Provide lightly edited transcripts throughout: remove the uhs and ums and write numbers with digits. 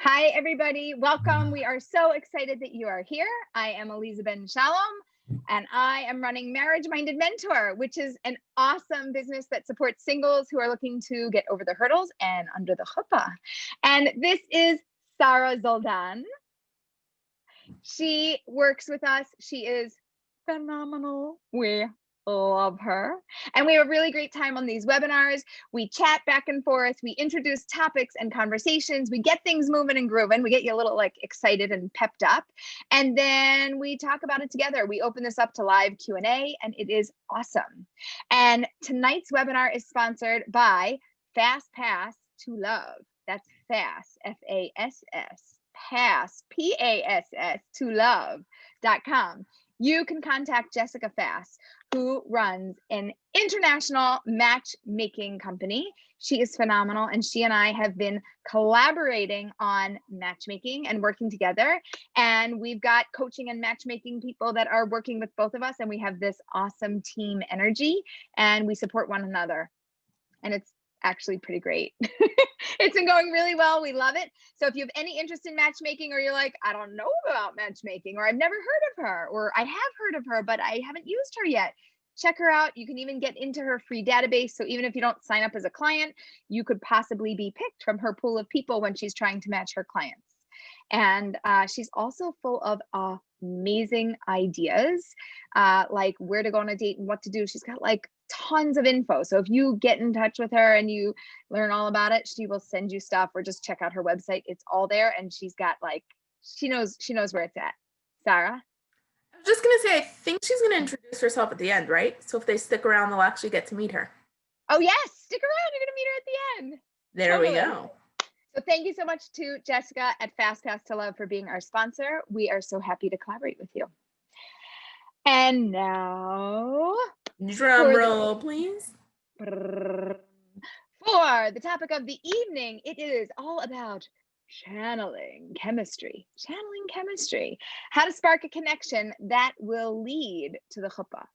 Hi, everybody. Welcome. We are so excited that you are here. I am Aleeza Ben Shalom, and I am running Marriage Minded Mentor, which is an awesome business that supports singles who are looking to get over the hurdles and under the chuppah. And this is Sarah Zoldan. She works with us. She is phenomenal. We love her. And we have a really great time on these webinars. We chat back and forth. We introduce topics and conversations. We get things moving and grooving. We get you a little excited and pepped up. And then we talk about it together. We open this up to live Q&A, and it is awesome. And tonight's webinar is sponsored by Fast Pass to Love. That's FASS, F-A-S-S. Pass, P-A-S-S, to love.com. You can contact Jessica Fass, who runs an international matchmaking company. She is phenomenal, and she and I have been collaborating on matchmaking and working together. And we've got coaching and matchmaking people that are working with both of us, and we have this awesome team energy, and we support one another. And it's actually pretty great. It's been going really well. We love it. So if you have any interest in matchmaking, or you're like, I don't know about matchmaking, or I've never heard of her, or I have heard of her, but I haven't used her yet, check her out. You can even get into her free database. So even if you don't sign up as a client, you could possibly be picked from her pool of people when she's trying to match her clients. And she's also full of amazing ideas, like where to go on a date and what to do. She's got tons of info. So if you get in touch with her and you learn all about it, she will send you stuff, or just check out her website. It's all there. And she's got she knows where it's at. Sarah? I was just going to say, I think she's going to introduce herself at the end, right? So if they stick around, they'll actually get to meet her. Oh, yes. Stick around. You're going to meet her at the end. There totally. We go. So thank you so much to Jessica at Fast Pass to Love for being our sponsor. We are so happy to collaborate with you. And now, drum roll, please. For the topic of the evening, it is all about channeling chemistry. Channeling chemistry. How to spark a connection that will lead to the chuppah.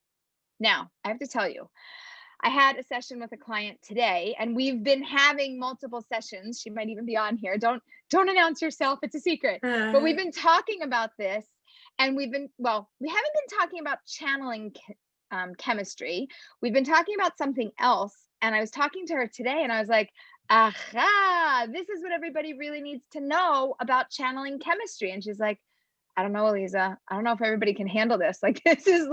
Now, I have to tell you, I had a session with a client today, and we've been having multiple sessions. She might even be on here. Don't announce yourself. It's a secret. But we've been talking about this, and we haven't been talking about channeling chemistry. We've been talking about something else. And I was talking to her today, and I was like, aha, this is what everybody really needs to know about channeling chemistry. And she's like, I don't know, Aleeza. I don't know if everybody can handle this. This is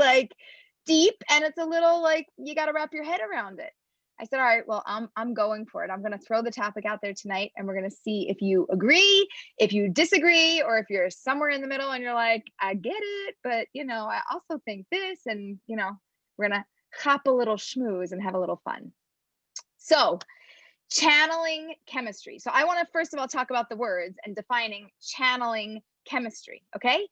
deep, and it's a little you got to wrap your head around it. I said, all right, well, I'm going for it. I'm going to throw the topic out there tonight, and we're going to see if you agree, if you disagree, or if you're somewhere in the middle and you're like, I get it, but I also think this, and we're going to hop a little schmooze and have a little fun. So channeling chemistry. So I want to first of all talk about the words and defining channeling chemistry. Okay.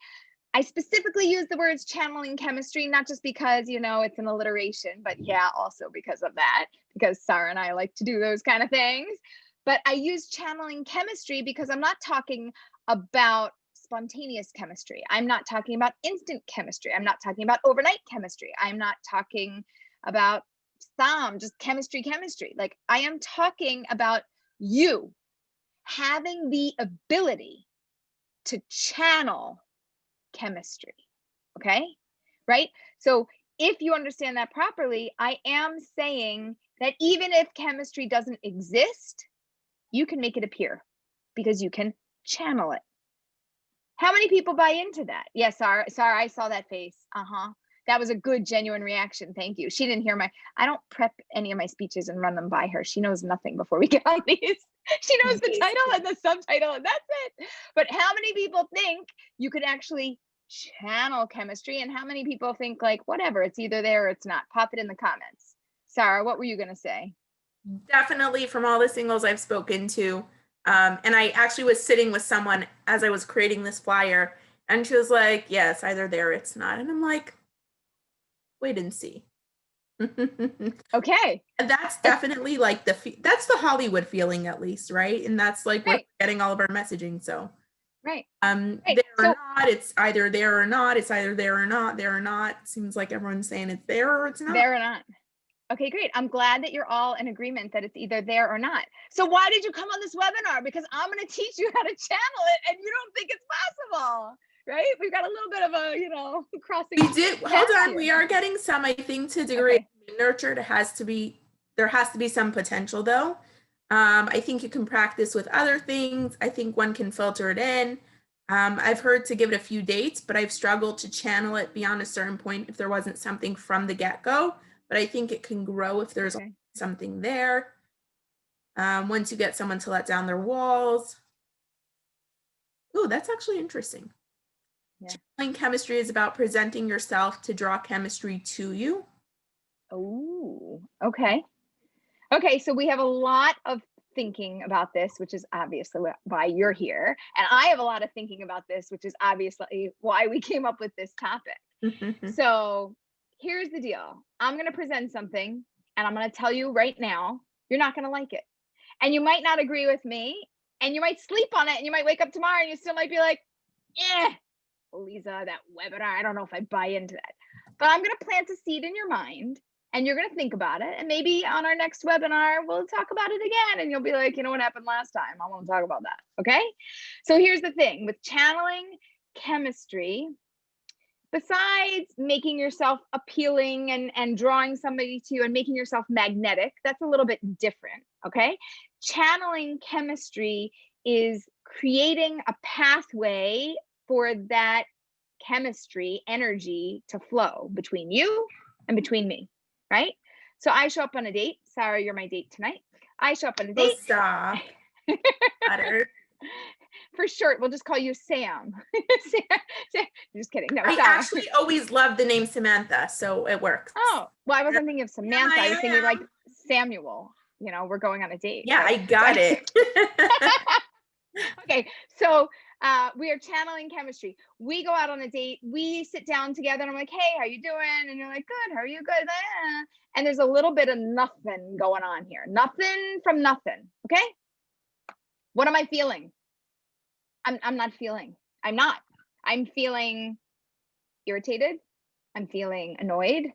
I specifically use the words channeling chemistry, not just because, it's an alliteration, but yeah, also because of that, because Sarah and I like to do those kind of things. But I use channeling chemistry because I'm not talking about spontaneous chemistry. I'm not talking about instant chemistry. I'm not talking about overnight chemistry. I'm not talking about just chemistry. I am talking about you having the ability to channel chemistry. Okay, right? So if you understand that properly, I am saying that even if chemistry doesn't exist, you can make it appear because you can channel it. How many people buy into that? Yes, Sarah, I saw that face. That was a good, genuine reaction. Thank you. She didn't hear I don't prep any of my speeches and run them by her. She knows nothing before we get on these. She knows the title and the subtitle, and that's it. But how many people think you could actually channel chemistry, and how many people think whatever, it's either there or it's not? Pop it in the comments. Sarah, what were you going to say? Definitely, from all the singles I've spoken to, and I actually was sitting with someone as I was creating this flyer, and she was like, yes, either there or it's not. And I'm like, wait and see. Okay. And that's definitely that's the Hollywood feeling, at least, right? And that's right. We're getting all of our messaging. So right. There or not, it's either there or not, it's either there or not, there or not. Seems like everyone's saying it's there or it's not. There or not. Okay, great. I'm glad that you're all in agreement that it's either there or not. So why did you come on this webinar? Because I'm going to teach you how to channel it and you don't think it's possible, right? We've got a little bit of a, crossing. We do. Hold on. here. We are getting some, I think, to degree Okay. nurtured. There has to be some potential though. I think you can practice with other things. I think one can filter it in. I've heard to give it a few dates, but I've struggled to channel it beyond a certain point if there wasn't something from the get-go. But I think it can grow if there's something there. Once you get someone to let down their walls. Oh, that's actually interesting. Yeah. Channeling chemistry is about presenting yourself to draw chemistry to you. Oh, okay. Okay, so we have a lot of thinking about this, which is obviously why you're here. And I have a lot of thinking about this, which is obviously why we came up with this topic. So here's the deal. I'm going to present something and I'm going to tell you right now, you're not going to like it. And you might not agree with me and you might sleep on it and you might wake up tomorrow and you still might be like, Aleeza, that webinar, I don't know if I buy into that. But I'm going to plant a seed in your mind and you're going to think about it. And maybe on our next webinar, we'll talk about it again. And you'll be like, you know what happened last time? I want to talk about that. Okay. So here's the thing with channeling chemistry, besides making yourself appealing and drawing somebody to you and making yourself magnetic, that's a little bit different. Okay. Channeling chemistry is creating a pathway for that chemistry energy to flow between you and between me, right? So I show up on a date. Sarah, you're my date tonight. I show up on a date. Oh, stop. For short, we'll just call you Sam. Just kidding. No, I Sarah. actually always loved the name Samantha, so it works. Oh, well, I wasn't thinking of Samantha. I was thinking like Samuel. We're going on a date. Yeah, I got it. Okay, so we are channeling chemistry. We go out on a date. We sit down together and I'm like, hey, how you doing? And you're like, good. How are you? Good. And there's a little bit of nothing going on here. Nothing from nothing. Okay. What am I feeling? I'm not feeling. I'm feeling irritated. I'm feeling annoyed.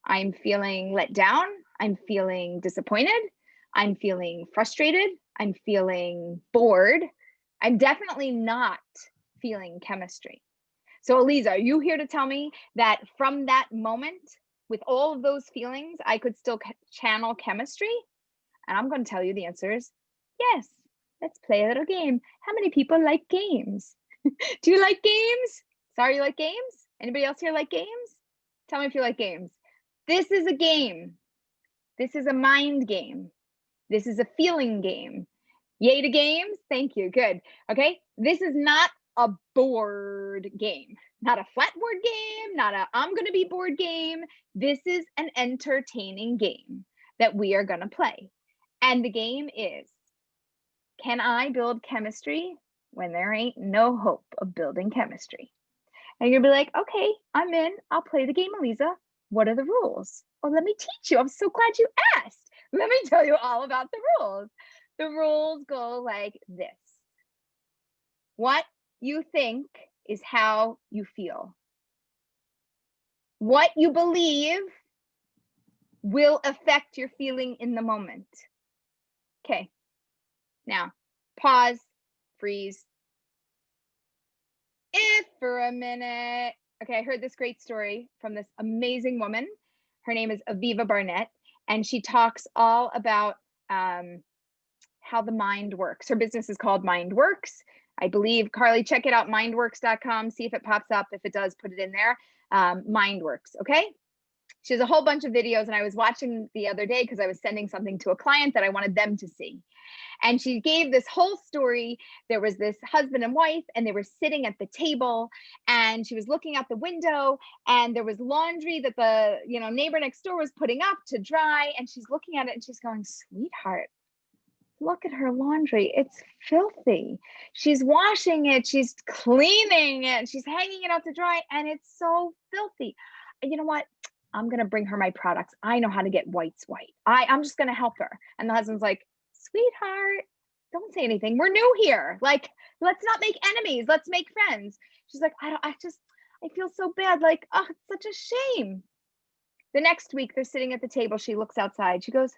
I'm feeling let down. I'm feeling disappointed. I'm feeling frustrated. I'm feeling bored. I'm definitely not feeling chemistry. So Aleeza, are you here to tell me that from that moment, with all of those feelings, I could still channel chemistry? And I'm going to tell you the answer is yes. Let's play a little game. How many people like games? Do you like games? Sorry, you like games? Anybody else here like games? Tell me if you like games. This is a game. This is a mind game. This is a feeling game. Yay to games. Thank you. Good. Okay. This is not a board game, not a flat board game, not a I'm going to be bored game. This is an entertaining game that we are going to play. And the game is, can I build chemistry when there ain't no hope of building chemistry? And you'll be like, okay, I'm in. I'll play the game, Aleeza. What are the rules? Well, let me teach you. I'm so glad you asked. Let me tell you all about the rules. The rules go like this. What you think is how you feel. What you believe will affect your feeling in the moment. Okay. Now, pause, freeze. If for a minute. Okay, I heard this great story from this amazing woman. Her name is Aviva Barnett, and she talks all about how the mind works. Her business is called Mind Works. I believe, Carly, check it out, mindworks.com. See if it pops up. If it does, put it in there. Mind Works, okay? She has a whole bunch of videos, and I was watching the other day because I was sending something to a client that I wanted them to see. And she gave this whole story. There was this husband and wife, and they were sitting at the table, and she was looking out the window, and there was laundry that the neighbor next door was putting up to dry. And she's looking at it and she's going, sweetheart, look at her laundry. It's filthy. She's washing it. She's cleaning it. She's hanging it out to dry, and it's so filthy. And you know what? I'm going to bring her my products. I know how to get whites white. I'm just going to help her. And the husband's like, sweetheart, don't say anything. We're new here. Like, let's not make enemies. Let's make friends. She's like, I feel so bad. Like, oh, it's such a shame. The next week, they're sitting at the table. She looks outside. She goes,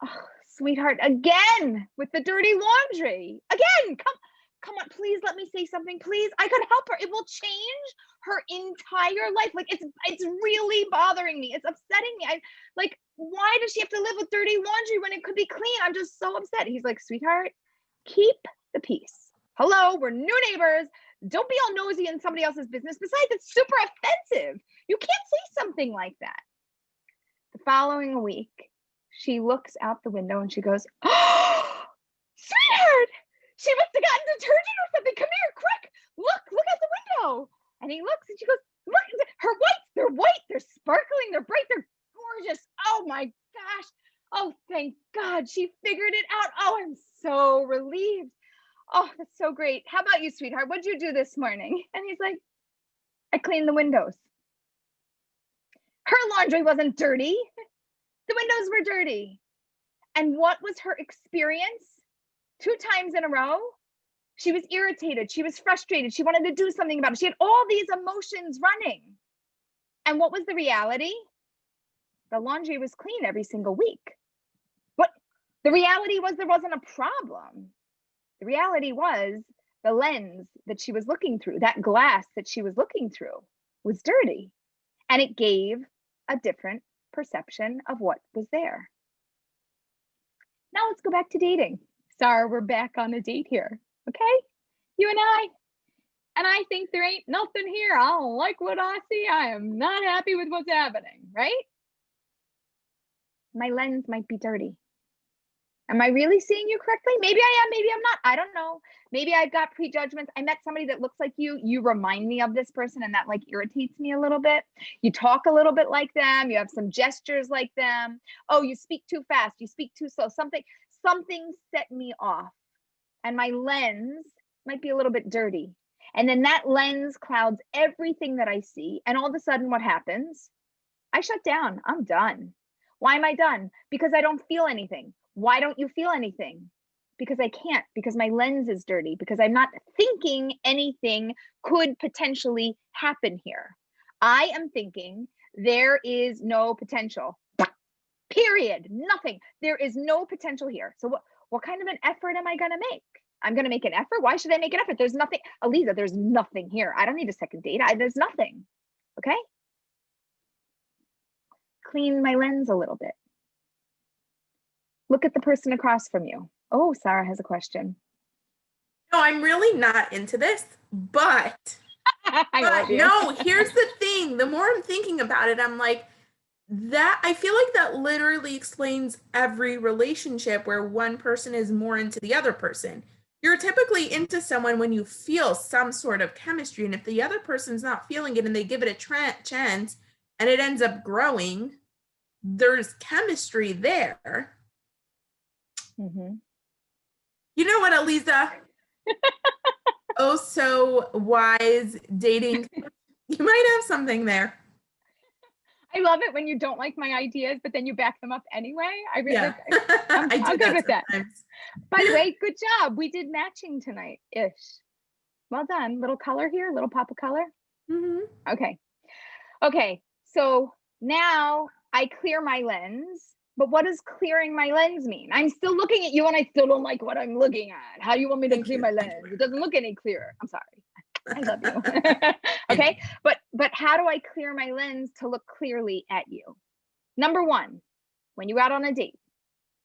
oh, sweetheart, again with the dirty laundry. Again, come on, please let me say something. Please, I could help her. It will change her entire life. Like it's really bothering me. It's upsetting me. Why does she have to live with dirty laundry when it could be clean? I'm just so upset. He's like, sweetheart, keep the peace. Hello, we're new neighbors. Don't be all nosy in somebody else's business. Besides, it's super offensive. You can't say something like that. The following week, she looks out the window and she goes, oh, sweetheart, she must have gotten detergent or something. Come here, quick. Look out the window. And he looks and she goes, look, her whites, they're white, they're sparkling, they're bright, they're gorgeous. Oh my gosh. Oh, thank God she figured it out. Oh, I'm so relieved. Oh, that's so great. How about you, sweetheart? What'd you do this morning? And he's like, I cleaned the windows. Her laundry wasn't dirty. The windows were dirty. And what was her experience? 2 times in a row, she was irritated. She was frustrated. She wanted to do something about it. She had all these emotions running. And what was the reality? The laundry was clean every single week. What the reality was, there wasn't a problem. The reality was the lens that she was looking through, that glass that she was looking through was dirty. And it gave a different perception of what was there. Now let's go back to dating. Sarah, we're back on a date here, okay? You and I. And I think there ain't nothing here. I don't like what I see. I am not happy with what's happening, right? My lens might be dirty. Am I really seeing you correctly? Maybe I am, maybe I'm not. I don't know. Maybe I've got prejudgments. I met somebody that looks like you. You remind me of this person, and that like irritates me a little bit. You talk a little bit like them. You have some gestures like them. Oh, you speak too fast. You speak too slow. Something set me off. And my lens might be a little bit dirty. And then that lens clouds everything that I see. And all of a sudden, what happens? I shut down. I'm done. Why am I done? Because I don't feel anything. Why don't you feel anything? Because I can't, because my lens is dirty, because I'm not thinking anything could potentially happen here. I am thinking there is no potential. Period. Nothing. There is no potential here. So what kind of an effort am I going to make? I'm going to make an effort. Why should I make an effort? There's nothing. Aleeza, there's nothing here. I don't need a second date. There's nothing. Okay. Clean my lens a little bit. Look at the person across from you. Oh, Sarah has a question. No, I'm really not into this, but no, here's the thing. The more I'm thinking about it, I'm like, that I feel like that literally explains every relationship where one person is more into the other person. You're typically into someone when you feel some sort of chemistry, and if the other person's not feeling it and they give it a chance and it ends up growing, there's chemistry there. Mm-hmm. You know what, Aleeza? Oh, so wise dating. You might have something there. I love it when you don't like my ideas, but then you back them up anyway. I'm good with that. By the way, good job. We did matching tonight-ish. Well done. Little color here, little pop of color. Mm-hmm. Okay. So now I clear my lens. But what does clearing my lens mean? I'm still looking at you and I still don't like what I'm looking at. How do you want me to clear my lens? It doesn't look any clearer. I'm sorry. I love you. Okay. But how do I clear my lens to look clearly at you? Number one, when you go out on a date,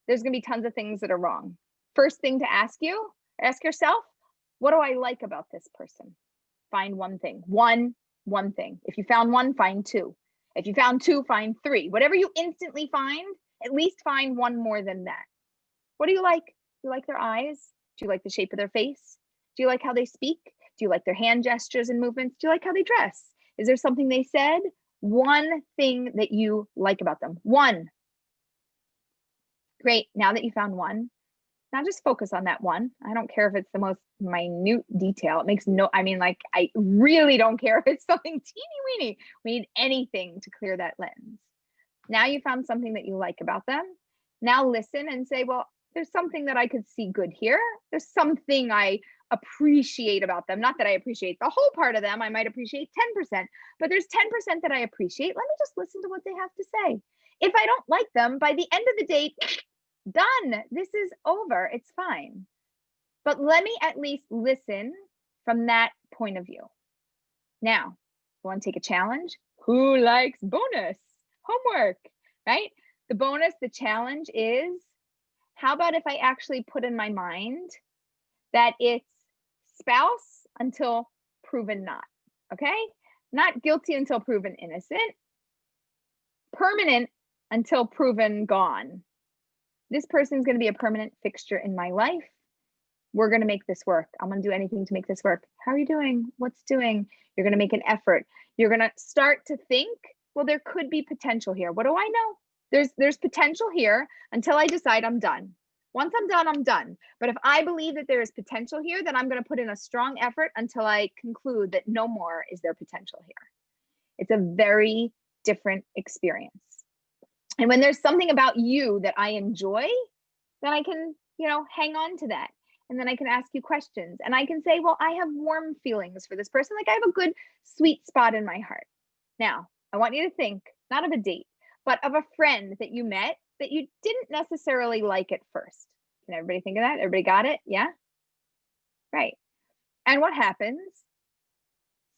there's going to be tons of things that are wrong. First thing to ask yourself, what do I like about this person? Find one thing. One thing. If you found one, find 2. If you found 2, find 3. Whatever you instantly find, at least find one more than that. What do you like? Do you like their eyes? Do you like the shape of their face? Do you like how they speak? Do you like their hand gestures and movements? Do you like how they dress? Is there something they said? One thing that you like about them. One. Great. Now that you found one, now just focus on that one. I don't care if it's the most minute detail. It makes I really don't care if it's something teeny weeny. We need anything to clear that lens. Now you found something that you like about them. Now listen and say, well, there's something that I could see good here. There's something I appreciate about them. Not that I appreciate the whole part of them. I might appreciate 10%, but there's 10% that I appreciate. Let me just listen to what they have to say. If I don't like them, by the end of the day, done. This is over. It's fine. But let me at least listen from that point of view. Now, you want to take a challenge? Who likes bonus homework, right? The bonus, the challenge is, how about if I actually put in my mind that it's spouse until proven not, okay? Not guilty until proven innocent, permanent until proven gone. This person's going to be a permanent fixture in my life. We're going to make this work. I'm going to do anything to make this work. How are you doing? What's doing? You're going to make an effort. You're going to start to think, well, there could be potential here. What do I know? There's potential here until I decide I'm done. Once I'm done, I'm done. But if I believe that there is potential here, then I'm going to put in a strong effort until I conclude that no more is there potential here. It's a very different experience. And when there's something about you that I enjoy, then I can, hang on to that. And then I can ask you questions and I can say, well, I have warm feelings for this person. Like I have a good sweet spot in my heart. Now, I want you to think, not of a date, but of a friend that you met that you didn't necessarily like at first. Can everybody think of that? Everybody got it? Yeah? Right. And what happens?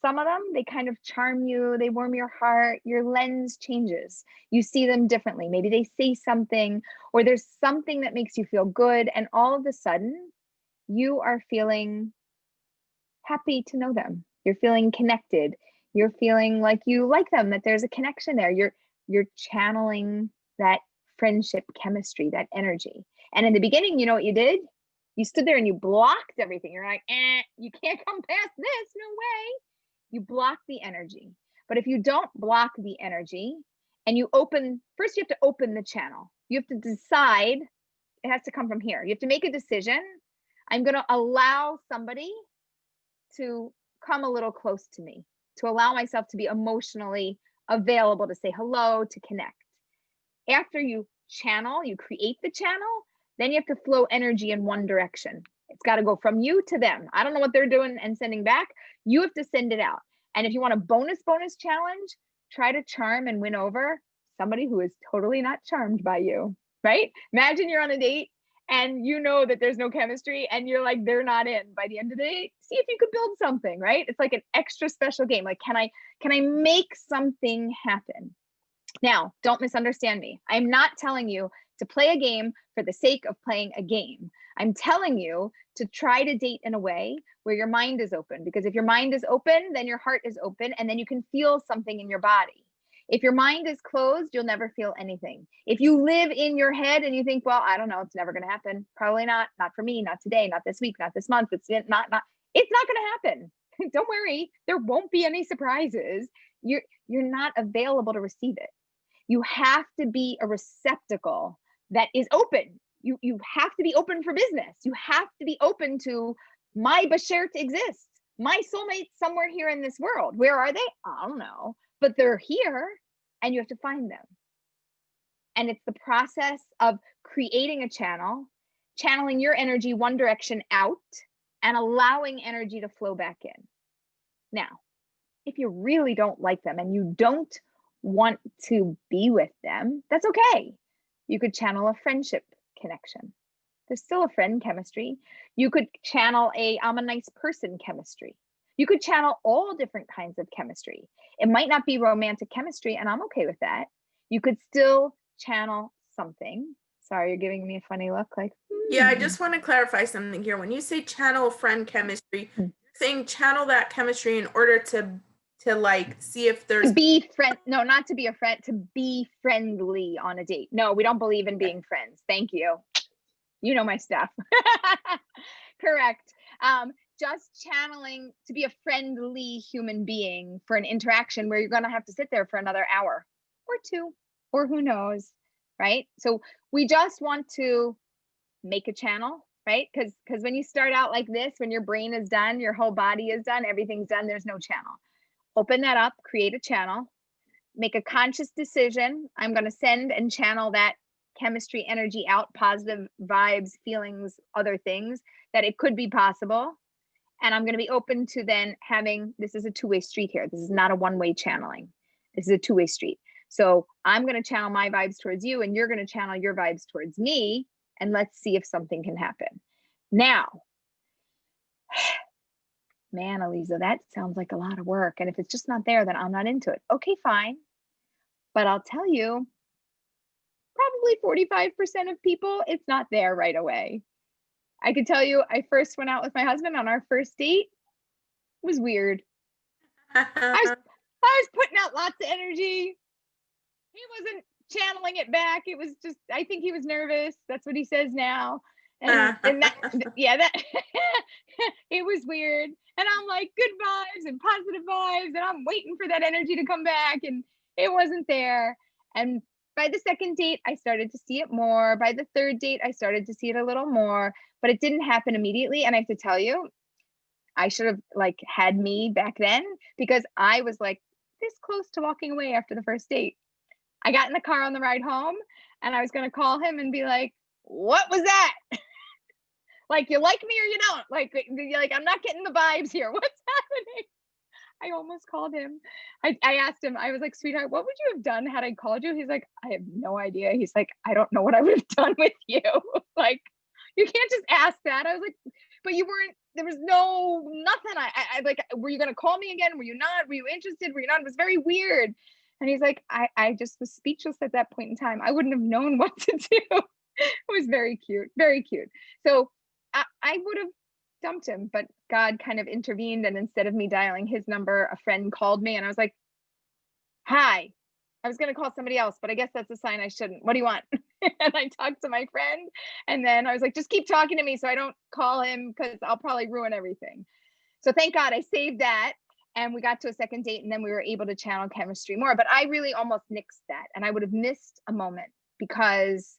Some of them, they kind of charm you, they warm your heart, your lens changes. You see them differently. Maybe they say something, or there's something that makes you feel good. And all of a sudden, you are feeling happy to know them. You're feeling connected. You're feeling like you like them, that there's a connection there. You're channeling that friendship chemistry, that energy. And in the beginning, you know what you did? You stood there and you blocked everything. You're like, you can't come past this. No way. You block the energy. But if you don't block the energy and you open, first you have to open the channel. You have to decide, it has to come from here. You have to make a decision. I'm going to allow somebody to come a little close to me, to allow myself to be emotionally available to say hello, to connect. After you channel, you create the channel, then you have to flow energy in one direction. It's got to go from you to them. I don't know what they're doing and sending back. You have to send it out. And if you want a bonus challenge, try to charm and win over somebody who is totally not charmed by you, right? Imagine you're on a date and you know that there's no chemistry and you're like, they're not in. By the end of the day, see if you could build something, right? It's like an extra special game. Like, can I make something happen? Now, don't misunderstand me. I'm not telling you to play a game for the sake of playing a game. I'm telling you to try to date in a way where your mind is open, because if your mind is open, then your heart is open, and then you can feel something in your body. If your mind is closed, you'll never feel anything. If you live in your head and you think, well, I don't know, it's never going to happen. Probably not for me, not today, not this week, not this month. It's not going to happen. Don't worry. There won't be any surprises. You're not available to receive it. You have to be a receptacle that is open. You have to be open for business. You have to be open to my Bashert exists. My soulmates somewhere here in this world. Where are they? I don't know, but they're here and you have to find them. And it's the process of creating a channel, channeling your energy one direction out and allowing energy to flow back in. Now, if you really don't like them and you don't want to be with them, that's okay. You could channel a friendship connection. There's still a friend chemistry. You could channel I'm a nice person chemistry. You could channel all different kinds of chemistry. It might not be romantic chemistry, and I'm okay with that. You could still channel something. Sorry, you're giving me a funny look like, Yeah, I just want to clarify something here. When you say channel friend chemistry, you're saying channel that chemistry in order to like see if there's not to be a friend, to be friendly on a date. No, we don't believe in being friends. Thank you. You know my stuff. Correct. Just channeling to be a friendly human being for an interaction where you're going to have to sit there for another hour or two, or who knows, right? So we just want to make a channel, right? Because when you start out like this, when your brain is done, your whole body is done, everything's done, there's no channel. Open that up, create a channel, make a conscious decision. I'm going to send and channel that chemistry, energy out, positive vibes, feelings, other things, that it could be possible. And I'm going to be open to then having, this is a two-way street here. This is not a one-way channeling. This is a two-way street. So I'm going to channel my vibes towards you, and you're going to channel your vibes towards me. And let's see if something can happen. Now, man, Aleeza, that sounds like a lot of work. And if it's just not there, then I'm not into it. Okay, fine. But I'll tell you, probably 45% of people, it's not there right away. I could tell you, I first went out with my husband on our first date. It was weird. I was putting out lots of energy. He wasn't channeling it back. It was just, I think he was nervous. That's what he says now. And that, yeah, that it was weird. And I'm like, good vibes and positive vibes. And I'm waiting for that energy to come back. And it wasn't there. And by the second date, I started to see it more. By the third date, I started to see it a little more, but it didn't happen immediately. And I have to tell you, I should have like had me back then, because I was like this close to walking away after the first date. I got in the car on the ride home and I was going to call him and be like, what was that? Like, you like me or you don't? Like, I'm not getting the vibes here. What's happening? I almost called him. I asked him, I was like, sweetheart, what would you have done had I called you? He's like, I have no idea. He's like, I don't know what I would have done with you. Like, you can't just ask that. I was like, but you weren't, there was nothing. I like, were you going to call me again? Were you not? Were you interested? Were you not? It was very weird. And he's like, I just was speechless at that point in time. I wouldn't have known what to do. It was very cute, very cute. So I would have dumped him, but God kind of intervened. And instead of me dialing his number, a friend called me and I was like, hi. I was going to call somebody else, but I guess that's a sign I shouldn't. What do you want? And I talked to my friend and then I was like, just keep talking to me so I don't call him because I'll probably ruin everything. So thank God I saved that. And we got to a second date and then we were able to channel chemistry more. But I really almost nixed that. And I would have missed a moment because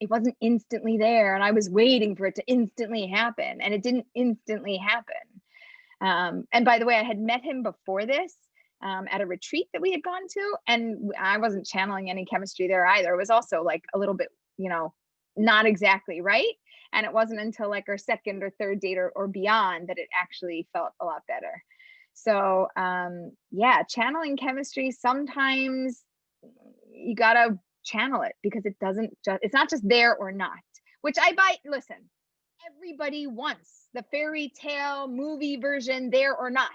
it wasn't instantly there. And I was waiting for it to instantly happen. And it didn't instantly happen. And by the way, I had met him before this at a retreat that we had gone to. And I wasn't channeling any chemistry there either. It was also like a little bit, not exactly right. And it wasn't until like our second or third date or beyond that it actually felt a lot better. So yeah, channeling chemistry, sometimes you gotta channel it because it's not just there or not, which listen, everybody wants the fairy tale movie version, there or not.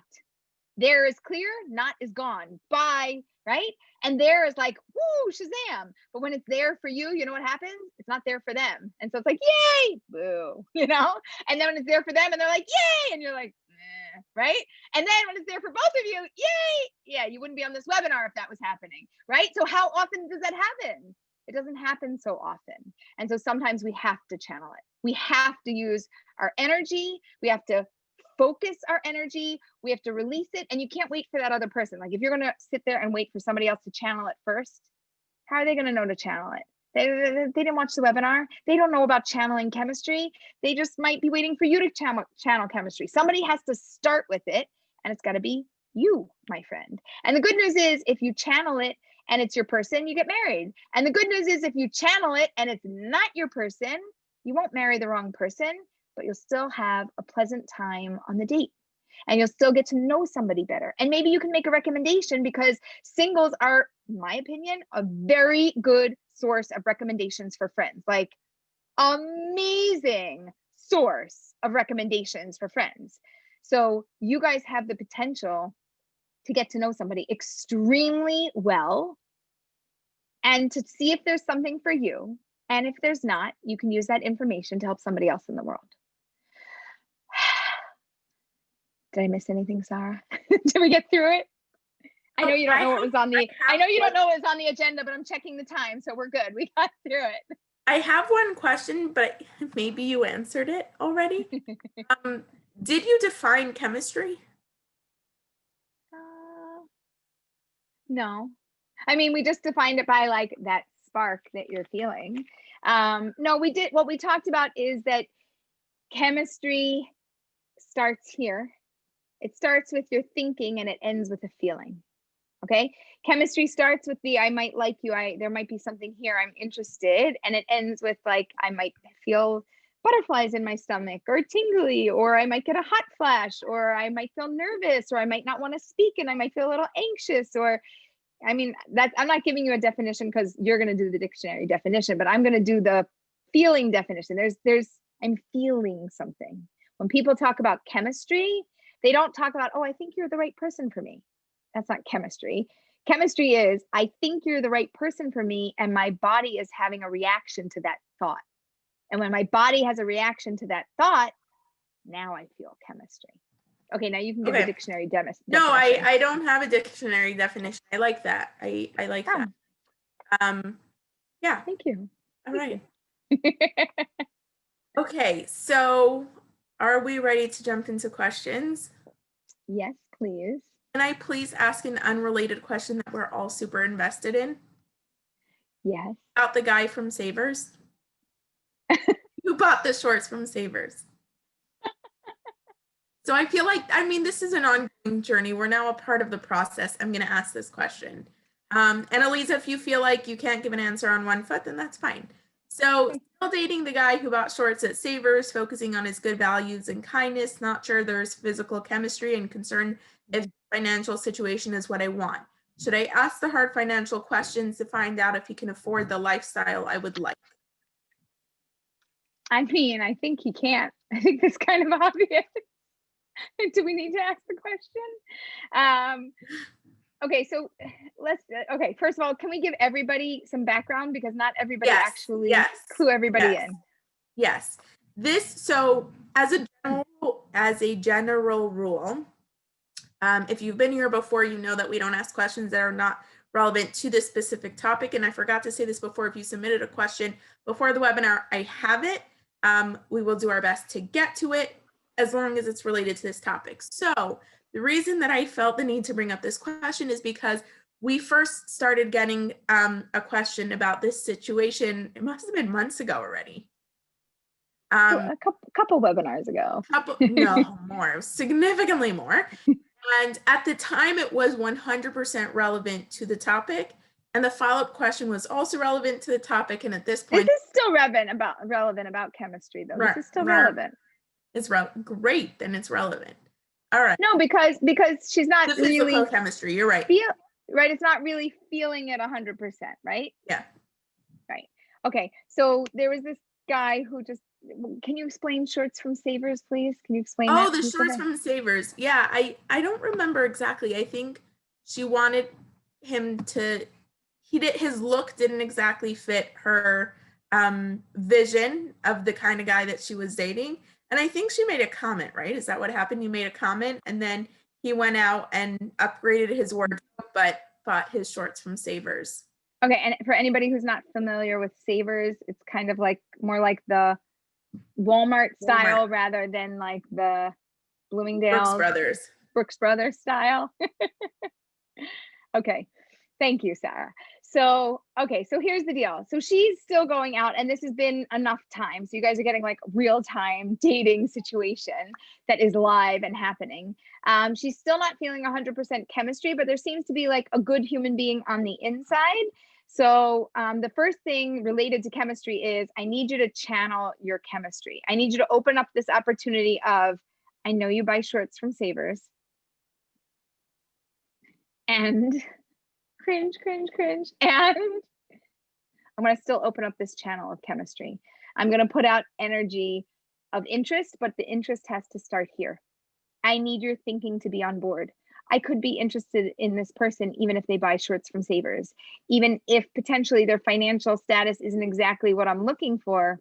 There is clear, not is gone. Bye, right? And there is like, woo, Shazam. But when it's there for you, you know what happens? It's not there for them. And so it's like, yay, boo, And then when it's there for them and they're like, yay, and you're like, right? And then when it's there for both of you, yay, yeah, you wouldn't be on this webinar if that was happening, right? So how often does that happen? It doesn't happen so often. And so sometimes we have to channel it. We have to use our energy. We have to focus our energy. We have to release it. And you can't wait for that other person. Like if you're going to sit there and wait for somebody else to channel it first, how are they going to know to channel it? They didn't watch the webinar. They don't know about channeling chemistry. They just might be waiting for you to channel chemistry. Somebody has to start with it, and it's got to be you, my friend. And the good news is if you channel it and it's your person, you get married. And the good news is if you channel it and it's not your person, you won't marry the wrong person, but you'll still have a pleasant time on the date. And you'll still get to know somebody better. And maybe you can make a recommendation because singles are, in my opinion, a very good source of recommendations for friends. Like amazing source of recommendations for friends. So you guys have the potential to get to know somebody extremely well and to see if there's something for you. And if there's not, you can use that information to help somebody else in the world. Did I miss anything, Sarah? Did we get through it? I know you don't know what was on the, I know you don't know what was on the agenda, but I'm checking the time, so we're good. We got through it. I have one question, but maybe you answered it already. Did you define chemistry? No. I mean, we just defined it by like that spark that you're feeling. No, we did. What we talked about is that chemistry starts here. It starts with your thinking and it ends with a feeling. Okay. Chemistry starts with the I might like you. There might be something here. I'm interested. And it ends with like I might feel butterflies in my stomach or tingly, or I might get a hot flash, or I might feel nervous, or I might not want to speak and I might feel a little anxious. Or I mean, that I'm not giving you a definition because you're going to do the dictionary definition, but I'm going to do the feeling definition. I'm feeling something. When people talk about chemistry, they don't talk about, oh, I think you're the right person for me. That's not chemistry. Chemistry is, I think you're the right person for me, and my body is having a reaction to that thought. And when my body has a reaction to that thought, now I feel chemistry. Okay, now you can give the dictionary definition. No, I don't have a dictionary definition. I like that. I like that. Yeah. Thank you. All right. Okay, so are we ready to jump into questions? Yes, please. Can I please ask an unrelated question that we're all super invested in? Yes. About the guy from Savers? Who bought the shorts from Savers? So I feel like, I mean, this is an ongoing journey. We're now a part of the process. I'm going to ask this question. And Aleeza, if you feel like you can't give an answer on one foot, then that's fine. So still dating the guy who bought shorts at Savers, focusing on his good values and kindness, not sure there's physical chemistry, and concerned if financial situation is what I want. Should I ask the hard financial questions to find out if he can afford the lifestyle I would like? I mean, I think he can't. I think that's kind of obvious. Do we need to ask the question? Okay, so okay, first of all, can we give everybody some background? Because not everybody actually clue everybody in. Yes. So as a general rule, if you've been here before, you know that we don't ask questions that are not relevant to this specific topic. And I forgot to say this before, if you submitted a question before the webinar, I have it. We will do our best to get to it as long as it's related to this topic. So the reason that I felt the need to bring up this question is because we first started getting a question about this situation. It must have been months ago already. A couple webinars ago. No, more, significantly more. And at the time, it was 100% relevant to the topic. And the follow-up question was also relevant to the topic. And at this point, this is still relevant about chemistry, though. This is still relevant. It's great, then it's relevant. All right. No, because she's not the really physical chemistry. You're right. Right. It's not really feeling it 100%, right? Yeah. Right. Okay. So there was this guy who just. Can you explain shorts from Savers, please? Can you explain? Oh, the shorts from Savers. Yeah, I don't remember exactly. I think she wanted him to. His look didn't exactly fit her vision of the kind of guy that she was dating. And I think she made a comment, right? Is that what happened? You made a comment, and then he went out and upgraded his wardrobe, but bought his shorts from Savers. Okay, and for anybody who's not familiar with Savers, it's kind of like more like the Walmart style rather than like the Bloomingdale's Brooks Brothers style. Okay. Thank you, Sarah. So, okay, so here's the deal. So she's still going out, and this has been enough time. So you guys are getting like real-time dating situation that is live and happening. She's still not feeling 100% chemistry, but there seems to be like a good human being on the inside. So the first thing related to chemistry is I need you to channel your chemistry. I need you to open up this opportunity of, I know you buy shorts from Savers. And cringe. And I'm going to still open up this channel of chemistry. I'm going to put out energy of interest, but the interest has to start here. I need your thinking to be on board. I could be interested in this person even if they buy shorts from Savers, even if potentially their financial status isn't exactly what I'm looking for.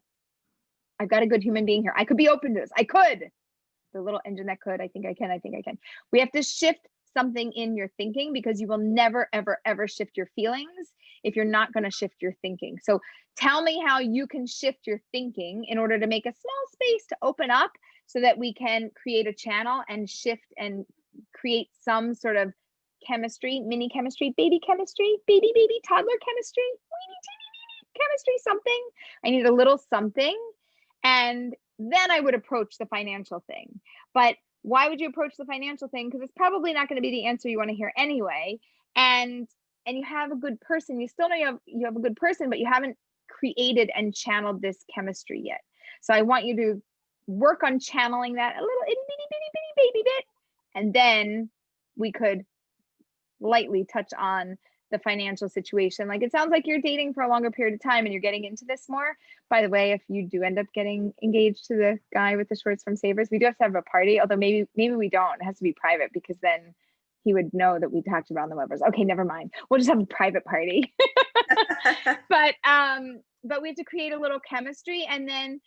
I've got a good human being here. I could be open to this. I could. The little engine that could. I think I can. We have to shift something in your thinking, because you will never, ever, ever shift your feelings if you're not going to shift your thinking. So tell me how you can shift your thinking in order to make a small space to open up so that we can create a channel and shift and create some sort of chemistry, mini chemistry, baby chemistry, baby, toddler chemistry, chemistry, something. I need a little something. And then I would approach the financial thing. But why would you approach the financial thing? Because it's probably not going to be the answer you want to hear anyway. and you have a good person, you still know you have a good person, but you haven't created and channeled this chemistry yet. So I want you to work on channeling that a little itty bitty baby bit, and then we could lightly touch on the financial situation. Like, it sounds like you're dating for a longer period of time and you're getting into this more. By the way, if you do end up getting engaged to the guy with the shorts from Savers, we do have to have a party, although maybe we don't. It has to be private, because then he would know that we talked about the lovers. Okay, never mind. We'll just have a private party. But we have to create a little chemistry, and then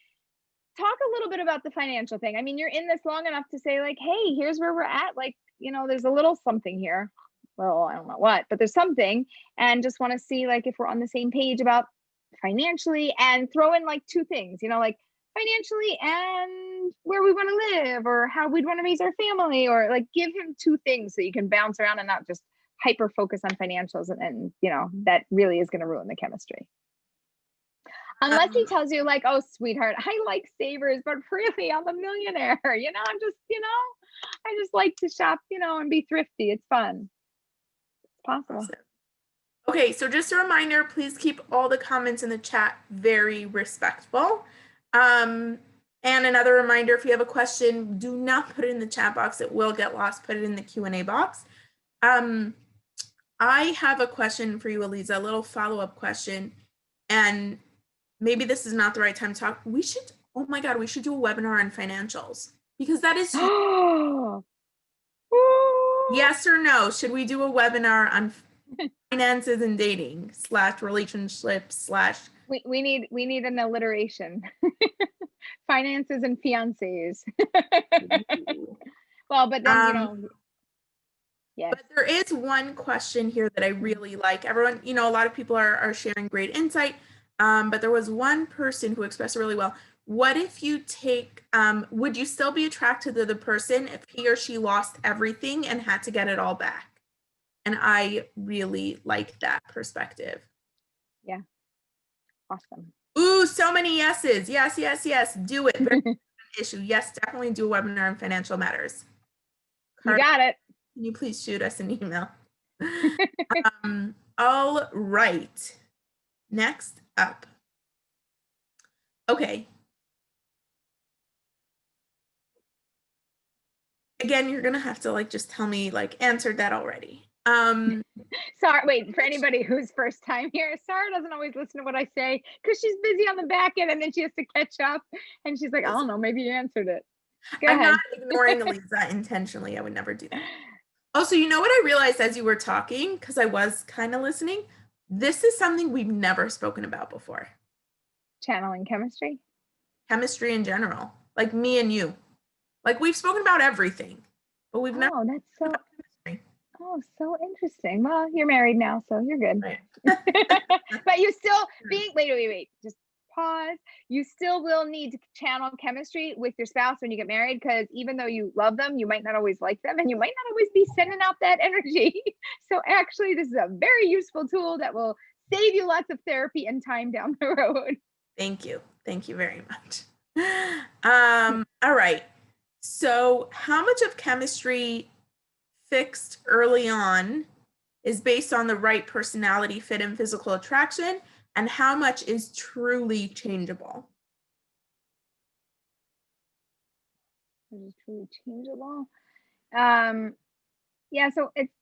talk a little bit about the financial thing. I mean, you're in this long enough to say, like, hey, here's where we're at. Like, there's a little something here. Well, I don't know what, but there's something, and just want to see, like, if we're on the same page about financially, and throw in like two things, like financially and where we want to live, or how we'd want to raise our family, or like give him two things so you can bounce around and not just hyper focus on financials, and that really is going to ruin the chemistry. Unless he tells you, like, oh, sweetheart, I like Savers, but really I'm a millionaire. I'm just, I just like to shop, and be thrifty. It's fun. It's possible. Awesome. Okay, so just a reminder, please keep all the comments in the chat very respectful. And another reminder, if you have a question, do not put it in the chat box. It will get lost. Put it in the Q&A box. I have a question for you, Aleeza, a little follow-up question. And maybe this is not the right time to talk. Oh my God, we should do a webinar on financials, because that is yes or no. Should we do a webinar on finances and dating / relationships / we need an alliteration. Finances and fiancés. Well, but then yes. But there is one question here that I really like. Everyone, a lot of people are sharing great insight. But there was one person who expressed it really well. What if you take, would you still be attracted to the person if he or she lost everything and had to get it all back? And I really like that perspective. Yeah. Awesome. Ooh, so many yeses. Yes, yes, yes. Do it. Very issue. Yes, definitely do a webinar on financial matters. You got it. Can you please shoot us an email? All right. Next up. Okay. Again, you're gonna have to like just tell me like answered that already. Sorry, wait, for anybody who's first time here, Sarah doesn't always listen to what I say because she's busy on the back end, and then she has to catch up, and she's like, I don't know, maybe you answered it. Go I'm ahead. not ignoring Aleeza intentionally. I would never do that. Also, you know what I realized as you were talking, because I was kind of listening, this is something we've never spoken about before. Channeling chemistry? Chemistry in general, like me and you. Like, we've spoken about everything, but we've never that's so about chemistry. Oh, so interesting. Well, you're married now, so you're good. Right. But you still wait, just pause. You still will need to channel chemistry with your spouse when you get married, because even though you love them, you might not always like them, and you might not always be sending out that energy. So actually, this is a very useful tool that will save you lots of therapy and time down the road. Thank you. Thank you very much. All right. So how much of chemistry fixed early on is based on the right personality fit and physical attraction, and how much is truly changeable? Is truly changeable? Yeah, so it's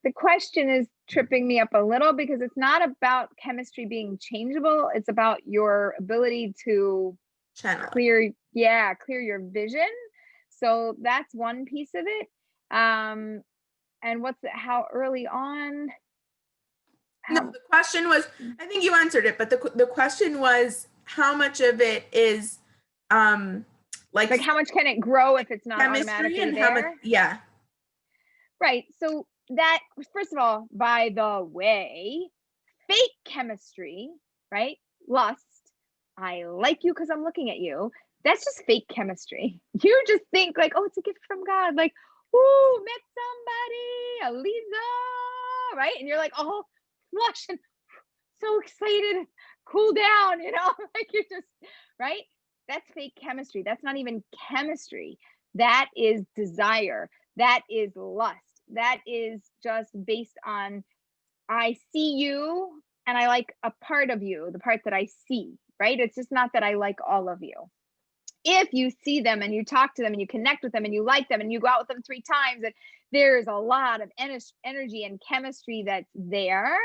the question is tripping me up a little, because it's not about chemistry being changeable. It's about your ability to clear your vision. So that's one piece of it. And how early on? No, the question was, I think you answered it, but the question was, how much of it is like how much can it grow if it's not automatically and there? how much, yeah. Right. So that, first of all, by the way, fake chemistry, right? Lust. I like you because I'm looking at you. That's just fake chemistry. You just think like, oh, it's a gift from God. Like, ooh, met somebody, Aleeza, right? And you're like, oh, flush and so excited, cool down, like you're just, right? That's fake chemistry. That's not even chemistry. That is desire. That is lust. That is just based on, I see you and I like a part of you, the part that I see, right? It's just not that I like all of you. If you see them and you talk to them and you connect with them and you like them and you go out with them 3 times and there's a lot of energy and chemistry that's there,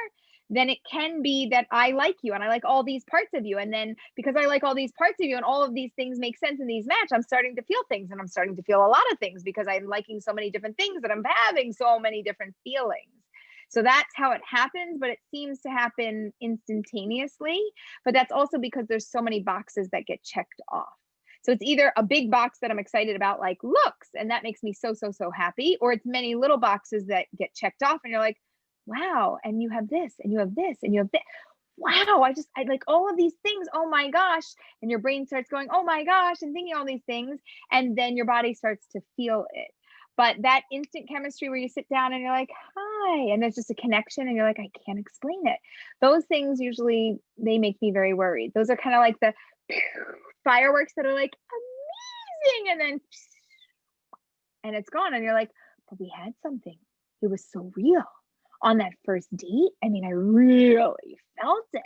then it can be that I like you and I like all these parts of you. And then because I like all these parts of you and all of these things make sense and these match, I'm starting to feel things, and I'm starting to feel a lot of things because I'm liking so many different things that I'm having so many different feelings. So that's how it happens, but it seems to happen instantaneously. But that's also because there's so many boxes that get checked off. So it's either a big box that I'm excited about, like looks, and that makes me so happy, or it's many little boxes that get checked off and you're like, wow, and you have this, and you have this, and you have this. Wow, I like all of these things. Oh my gosh. And your brain starts going, oh my gosh, and thinking all these things. And then your body starts to feel it. But that instant chemistry where you sit down and you're like, hi, and there's just a connection and you're like, I can't explain it. Those things usually, they make me very worried. Those are kind of like the fireworks that are like amazing, and then and it's gone. And you're like, but we had something. It was so real. On that first date, I mean, I really felt it.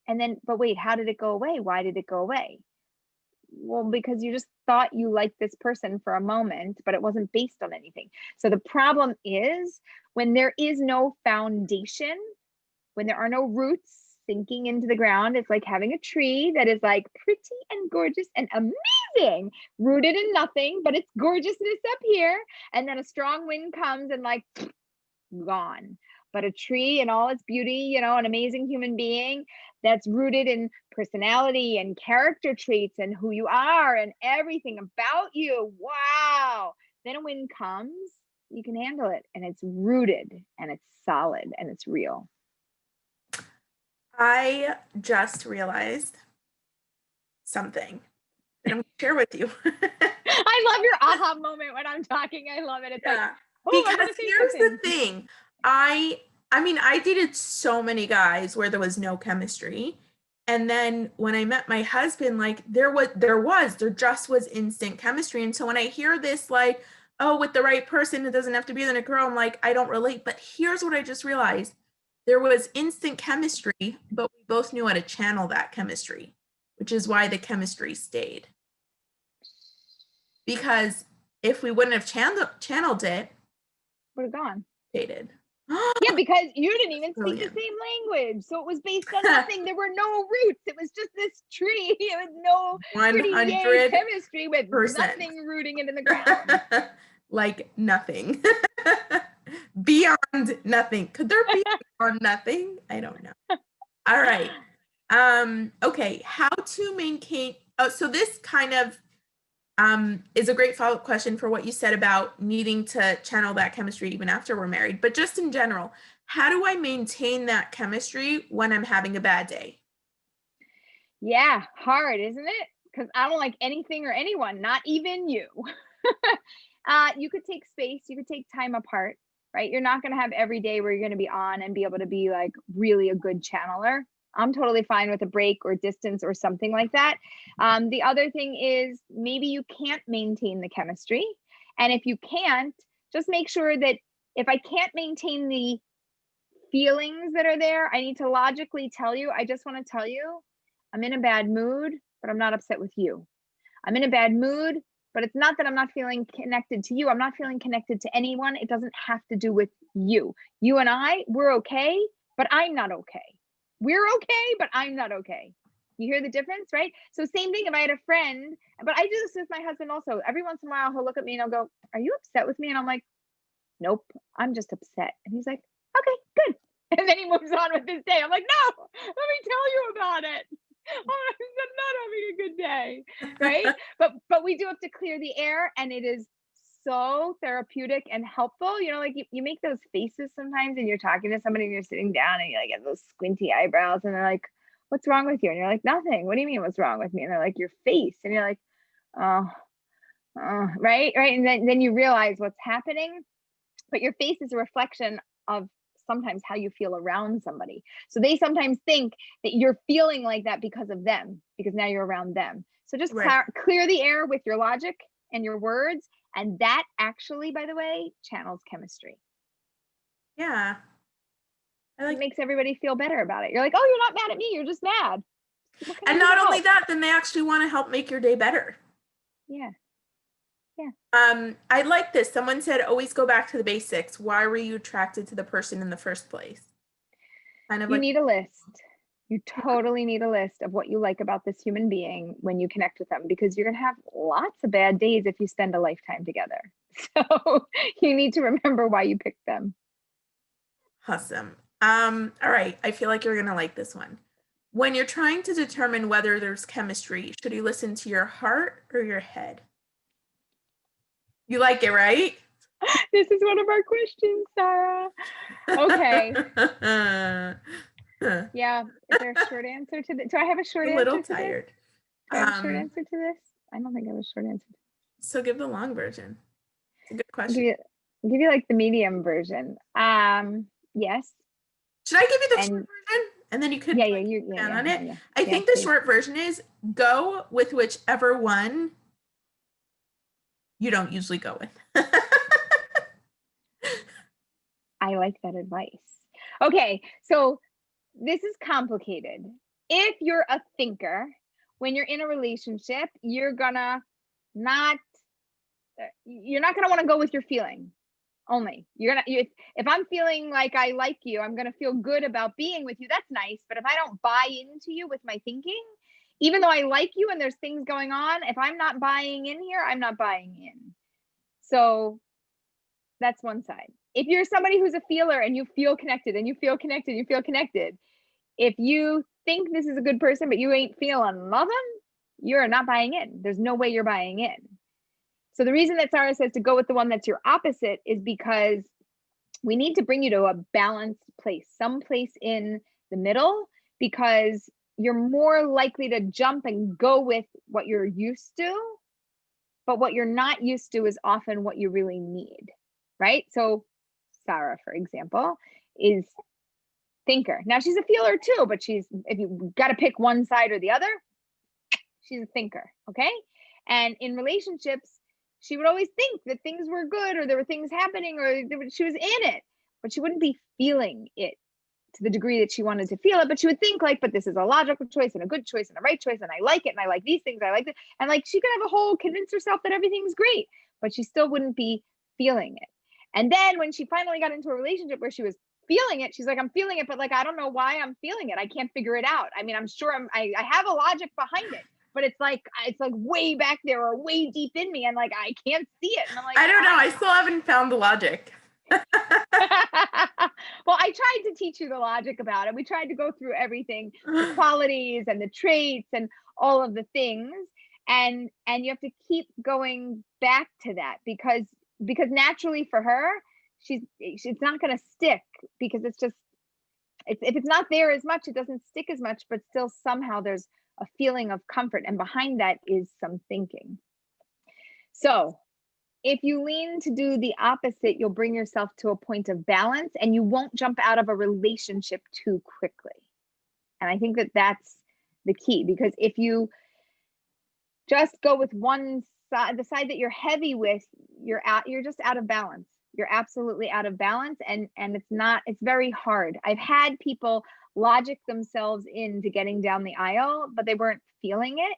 And then, but wait, how did it go away? Why did it go away? Well, because you just thought you liked this person for a moment, but it wasn't based on anything. So the problem is when there is no foundation, when there are no roots sinking into the ground, it's like having a tree that is like pretty and gorgeous and amazing, rooted in nothing, but it's gorgeousness up here. And then a strong wind comes and like, gone. But a tree in all its beauty, you know, an amazing human being that's rooted in personality and character traits and who you are and everything about you. Wow. Then a wind comes, you can handle it, and it's rooted and it's solid and it's real. I just realized something that I'm going to share with you. I love your aha moment when I'm talking. I love it. It's like, oh, because here's the thing. I mean, I dated so many guys where there was no chemistry. And then when I met my husband, like there just was instant chemistry. And so when I hear this, like, oh, with the right person, it doesn't have to be a girl, I'm like, I don't relate. But here's what I just realized. There was instant chemistry, but we both knew how to channel that chemistry, which is why the chemistry stayed. Because if we wouldn't have channeled it, would have gone. Dated. Yeah, because you didn't even speak the same language. So it was based on nothing. There were no roots. It was just this tree. It was no 100 chemistry with nothing rooting it in the ground. Like nothing. Beyond nothing. Could there be beyond nothing? I don't know. All right. Okay. How to maintain. Oh, so this kind of is a great follow-up question for what you said about needing to channel that chemistry even after we're married. But just in general, how do I maintain that chemistry when I'm having a bad day? Yeah, hard, isn't it? Because I don't like anything or anyone, not even you. You could take space, you could take time apart, right? You're not going to have every day where you're going to be on and be able to be like really a good channeler. I'm totally fine with a break or distance or something like that. The other thing is maybe you can't maintain the chemistry. And if you can't, just make sure that if I can't maintain the feelings that are there, I need to logically tell you, I just want to tell you, I'm in a bad mood, but I'm not upset with you. I'm in a bad mood, but it's not that I'm not feeling connected to you. I'm not feeling connected to anyone. It doesn't have to do with you. You and I, we're okay, but I'm not okay. We're okay, but I'm not okay. You hear the difference, right? So same thing if I had a friend, but I do this with my husband also. Every once in a while, he'll look at me and I'll go, are you upset with me? And I'm like, nope, I'm just upset. And he's like, okay, good. And then he moves on with his day. I'm like, no, let me tell you about it. I'm not having a good day, right? but we do have to clear the air, and it is so therapeutic and helpful. You know, like you make those faces sometimes and you're talking to somebody and you're sitting down and you like have those squinty eyebrows and they're like, what's wrong with you? And you're like, nothing. What do you mean what's wrong with me? And they're like, your face. And you're like, right. And then you realize what's happening, but your face is a reflection of sometimes how you feel around somebody. So they sometimes think that you're feeling like that because of them, because now you're around them. So just clear the air with your logic and your words, And that actually, by the way, channels chemistry. Yeah. It makes everybody feel better about it. You're like, oh, you're not mad at me. You're just mad. And not only that, then they actually want to help make your day better. Yeah. Yeah. I like this. Someone said, always go back to the basics. Why were you attracted to the person in the first place? Kind of You like, need a list. You totally need a list of what you like about this human being when you connect with them, because you're going to have lots of bad days if you spend a lifetime together. So you need to remember why you picked them. Awesome. All right. I feel like you're going to like this one. When you're trying to determine whether there's chemistry, should you listen to your heart or your head? You like it, right? This is one of our questions, Sarah. Okay. Yeah. Is there a short answer to this? Do I have a short answer to this? A little tired. Do I have a short answer to this? I don't think I have a short answer. So give the long version. It's a good question. I'll give you like the medium version. Yes. Should I give you the short version? And then you could on it. Yeah. I think the short version is go with whichever one you don't usually go with. I like that advice. Okay, so this is complicated. If you're a thinker, when you're in a relationship, you're not gonna want to go with your feeling only. If I'm feeling like I like you, I'm gonna feel good about being with you. That's nice. But if I don't buy into you with my thinking, even though I like you and there's things going on, if I'm not buying in here, I'm not buying in. So that's one side. If you're somebody who's a feeler and you feel connected and you feel connected, you feel connected. If you think this is a good person, but you ain't feeling nothing, you're not buying in. There's no way you're buying in. So the reason that Sarah says to go with the one that's your opposite is because we need to bring you to a balanced place, someplace in the middle, because you're more likely to jump and go with what you're used to, but what you're not used to is often what you really need, right? So Sarah, for example, is thinker. Now she's a feeler too, but if you got to pick one side or the other, she's a thinker, okay? And in relationships, she would always think that things were good or there were things happening or she was in it, but she wouldn't be feeling it to the degree that she wanted to feel it. But she would think like, but this is a logical choice and a good choice and a right choice. And I like it. And I like these things. I like it. And like, she could have a whole convince herself that everything's great, but she still wouldn't be feeling it. And then when she finally got into a relationship where she was feeling it, she's like, I'm feeling it, but like, I don't know why I'm feeling it. I can't figure it out. I mean, I'm sure I have a logic behind it, but it's like way back there or way deep in me. And like, I can't see it. And I'm like, I don't know. I still haven't found the logic. Well, I tried to teach you the logic about it. We tried to go through everything, the qualities and the traits and all of the things. And you have to keep going back to that because naturally for her, it's not going to stick because if it's not there as much, it doesn't stick as much, but still somehow there's a feeling of comfort. And behind that is some thinking. So if you lean to do the opposite, you'll bring yourself to a point of balance and you won't jump out of a relationship too quickly. And I think that that's the key, because if you just go with one side, the side that you're heavy with, you're just out of balance. You're absolutely out of balance. And it's very hard. I've had people logic themselves into getting down the aisle, but they weren't feeling it.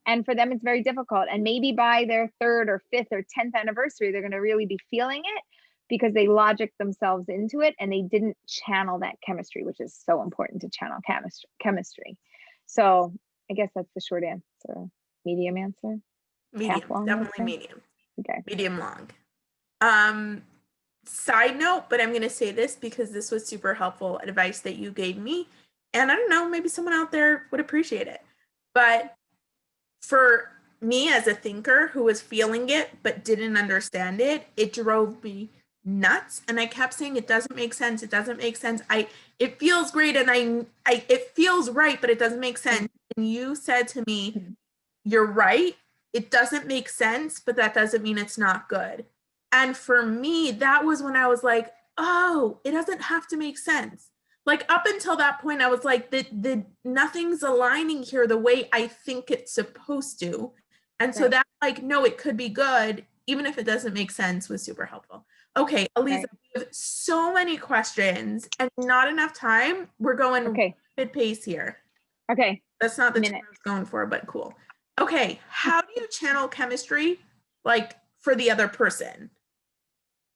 And for them, it's very difficult. And maybe by their 3rd or 5th or 10th anniversary, they're going to really be feeling it because they logic themselves into it and they didn't channel that chemistry, which is so important to channel chemistry. So I guess that's the short answer. Medium answer? Medium, definitely answer? Medium. Okay. Medium long. Side note, but I'm going to say this because this was super helpful advice that you gave me. And I don't know, maybe someone out there would appreciate it. But for me as a thinker who was feeling it but didn't understand it, it drove me nuts. And I kept saying, it doesn't make sense. It doesn't make sense. It feels great and it feels right, but it doesn't make sense. And you said to me, you're right. It doesn't make sense, but that doesn't mean it's not good. And for me, that was when I was like, oh, it doesn't have to make sense. Like up until that point, I was like, the nothing's aligning here the way I think it's supposed to. And so that like, no, it could be good. even if it doesn't make sense, was super helpful. Okay, Aleeza, Right. we have so many questions and not enough time. We're going Okay. rapid pace here. Okay. That's not the term Minute. I was going for, but cool. Okay, how do you channel chemistry, like, for the other person?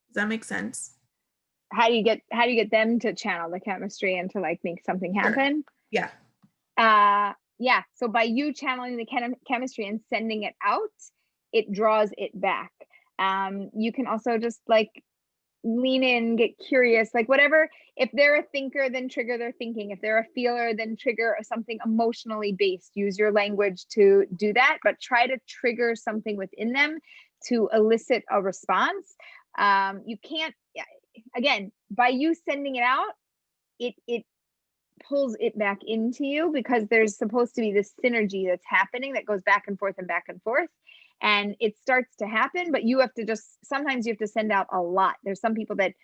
Does that make sense? How do you get them to channel the chemistry and to like make something Sure. happen? Yeah. Yeah. So by you channeling the chemistry and sending it out, it draws it back. You can also just like lean in, get curious, like whatever. If they're a thinker, then trigger their thinking. If they're a feeler, then trigger something emotionally based. Use your language to do that, but try to trigger something within them to elicit a response. You can't, again, by you sending it out, it pulls it back into you, because there's supposed to be this synergy that's happening that goes back and forth and back and forth, and it starts to happen. But you have to just, sometimes you have to send out a lot. There's some people that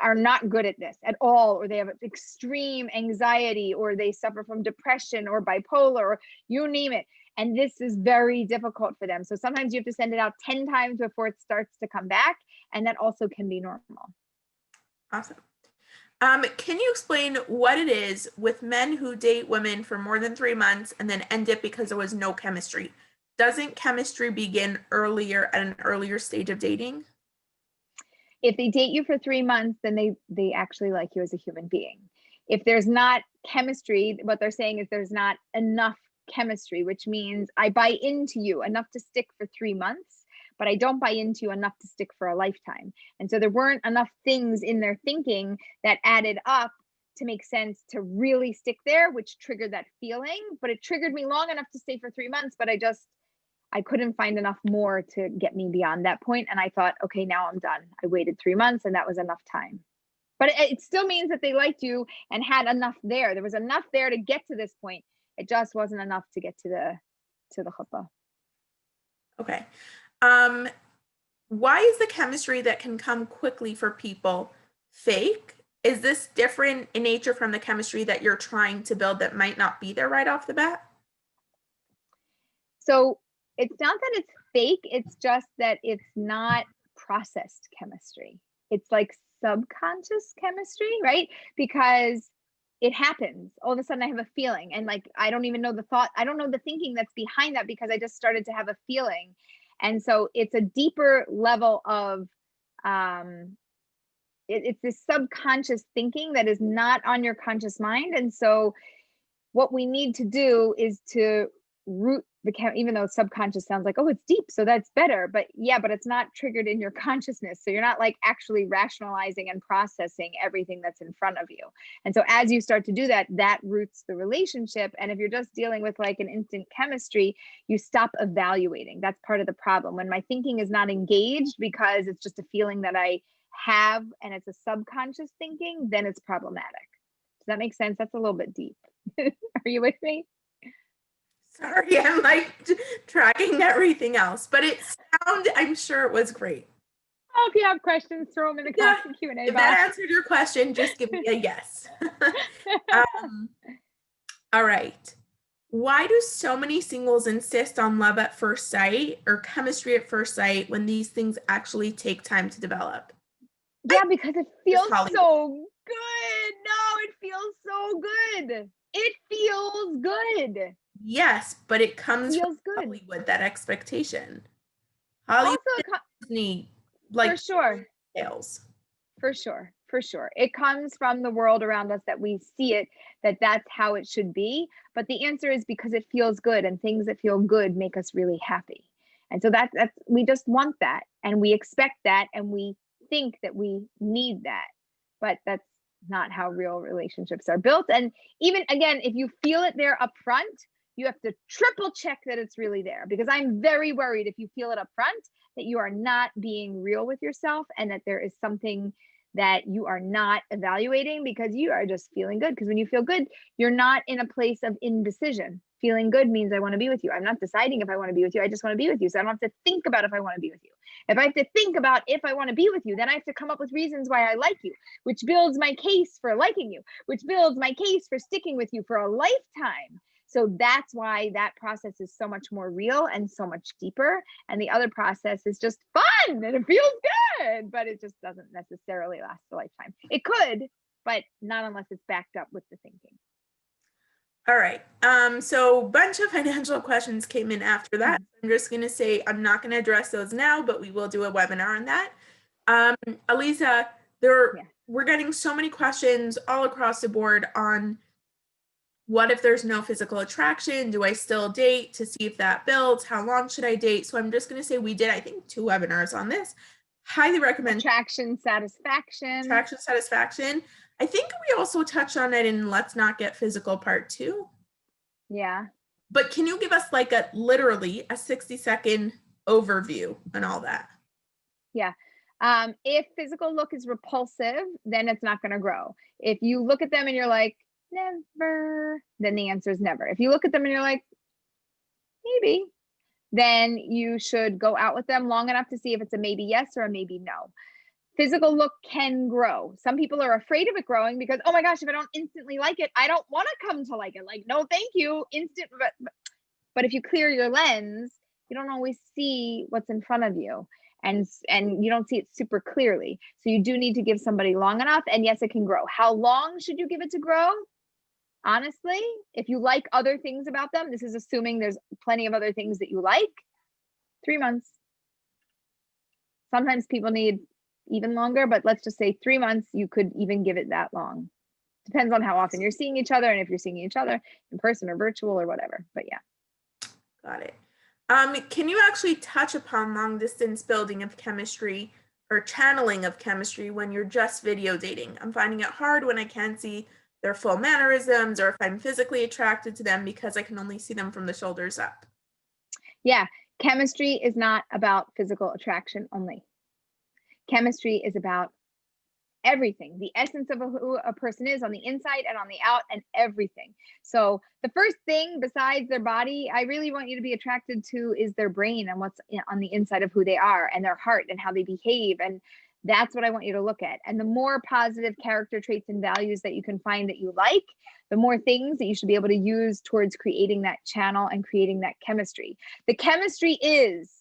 are not good at this at all, or they have extreme anxiety, or they suffer from depression or bipolar, or you name it, and this is very difficult for them. So sometimes you have to send it out 10 times before it starts to come back, and that also can be normal. Awesome. Can you explain what it is with men who date women for more than 3 months and then end it because there was no chemistry? Doesn't chemistry begin earlier at an earlier stage of dating? If they date you for 3 months, then they actually like you as a human being. If there's not chemistry, what they're saying is there's not enough chemistry, which means I buy into you enough to stick for 3 months, but I don't buy into you enough to stick for a lifetime. And so there weren't enough things in their thinking that added up to make sense to really stick there, which triggered that feeling. But it triggered me long enough to stay for 3 months, but I couldn't find enough more to get me beyond that point. And I thought, okay, now I'm done. I waited 3 months, and that was enough time. But it still means that they liked you and had enough there. There was enough there to get to this point. It just wasn't enough to get to the chuppah. Okay. Why is the chemistry that can come quickly for people fake? Is this different in nature from the chemistry that you're trying to build that might not be there right off the bat? So it's not that it's fake, it's just that it's not processed chemistry. It's like subconscious chemistry, right? Because it happens. All of a sudden I have a feeling, and like I don't even know the thought, I don't know the thinking that's behind that, because I just started to have a feeling. And so it's a deeper level of it's this subconscious thinking that is not on your conscious mind. And so what we need to do is to root the even though subconscious sounds like, oh, it's deep, so that's better, but yeah, but it's not triggered in your consciousness, so you're not like actually rationalizing and processing everything that's in front of you. And so as you start to do that, that roots the relationship. And if you're just dealing with like an instant chemistry, you stop evaluating. That's part of the problem. When my thinking is not engaged because it's just a feeling that I have and it's a subconscious thinking, then it's problematic. Does that make sense? That's a little bit deep. Are you with me? Sorry, I'm like tracking everything else, but I'm sure it was great. Oh, if you have questions, throw them in the Q&A box. If that answered your question, just give me a yes. All right. Why do so many singles insist on love at first sight or chemistry at first sight when these things actually take time to develop? Yeah, because it feels so good. No, it feels so good. It feels good. Yes, but it comes from Hollywood, that expectation. Hollywood, Disney, like, for sure. Tales. For sure. For sure. It comes from the world around us that we see it, that's how it should be. But the answer is because it feels good, and things that feel good make us really happy. And so that's we just want that, and we expect that, and we think that we need that. But that's not how real relationships are built. And even again, if you feel it there up front, you have to triple check that it's really there, because I'm very worried if you feel it up front that you are not being real with yourself, and that there is something that you are not evaluating because you are just feeling good. Because when you feel good, you're not in a place of indecision. Feeling good means I want to be with you. I'm not deciding if I want to be with you. I just want to be with you. So I don't have to think about if I want to be with you. If I have to think about if I want to be with you, then I have to come up with reasons why I like you, which builds my case for liking you, which builds my case for sticking with you for a lifetime. So that's why that process is so much more real and so much deeper. And the other process is just fun and it feels good, but it just doesn't necessarily last a lifetime. It could, but not unless it's backed up with the thinking. All right. So a bunch of financial questions came in after that. I'm just going to say I'm not going to address those now, but we will do a webinar on that. Aleeza, we're getting so many questions all across the board on what if there's no physical attraction? Do I still date to see if that builds? How long should I date? So I'm just going to say we did, I think, 2 webinars on this. Highly recommend. Attraction, satisfaction. Attraction, satisfaction. I think we also touched on it in Let's Not Get Physical Part 2. Yeah. But can you give us like literally a 60-second overview on all that? Yeah. If physical look is repulsive, then it's not going to grow. If you look at them and you're like, never, then the answer is never. If you look at them and you're like, maybe, then you should go out with them long enough to see if it's a maybe yes or a maybe no. Physical look can grow. Some people are afraid of it growing because, oh my gosh, if I don't instantly like it, I don't want to come to like it. Like, no, thank you, instant. But if you clear your lens, you don't always see what's in front of you. And you don't see it super clearly. So you do need to give somebody long enough. And yes, it can grow. How long should you give it to grow? Honestly, if you like other things about them, this is assuming there's plenty of other things that you like, 3 months. Sometimes people need even longer, but let's just say 3 months, you could even give it that long. Depends on how often you're seeing each other and if you're seeing each other in person or virtual or whatever, but yeah. Got it. Can you actually touch upon long distance building of chemistry or channeling of chemistry when you're just video dating? I'm finding it hard when I can't see their full mannerisms or if I'm physically attracted to them because I can only see them from the shoulders up. Yeah, chemistry is not about physical attraction only. Chemistry is about everything, the essence of who a person is on the inside and on the out and everything. So the first thing besides their body, I really want you to be attracted to is their brain and what's on the inside of who they are and their heart and how they behave. And that's what I want you to look at. And the more positive character traits and values that you can find that you like, the more things that you should be able to use towards creating that channel and creating that chemistry. The chemistry is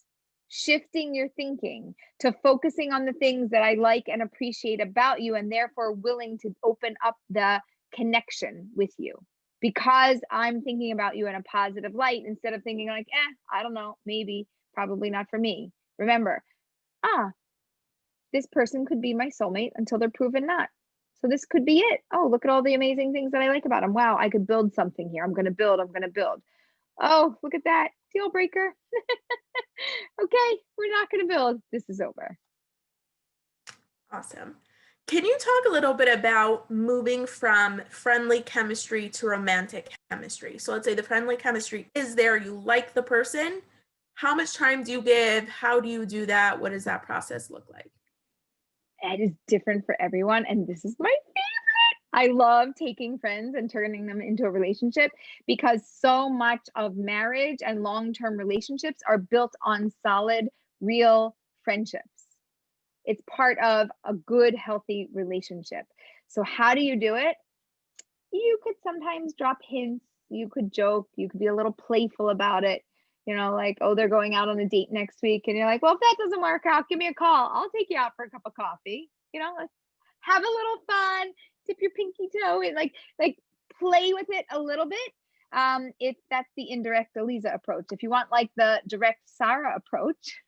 shifting your thinking to focusing on the things that I like and appreciate about you, and therefore willing to open up the connection with you because I'm thinking about you in a positive light instead of thinking like, I don't know, maybe, probably not for me. Remember, this person could be my soulmate until they're proven not. So this could be it. Oh, look at all the amazing things that I like about them. Wow, I could build something here. I'm going to build. Oh, look at that. Deal breaker. Okay, we're not going to build. This is over. Awesome. Can you talk a little bit about moving from friendly chemistry to romantic chemistry? So let's say the friendly chemistry is there, you like the person. How much time do you give? How do you do that? What does that process look like? It is different for everyone, and this is my favorite. I love taking friends and turning them into a relationship because so much of marriage and long-term relationships are built on solid, real friendships. It's part of a good, healthy relationship. So how do you do it? You could sometimes drop hints. You could joke. You could be a little playful about it. You know, like, oh, they're going out on a date next week. And you're like, well, if that doesn't work out, give me a call. I'll take you out for a cup of coffee. You know, let's have a little fun, dip your pinky toe and like play with it a little bit. If that's the indirect Aleeza approach. If you want like the direct Sarah approach,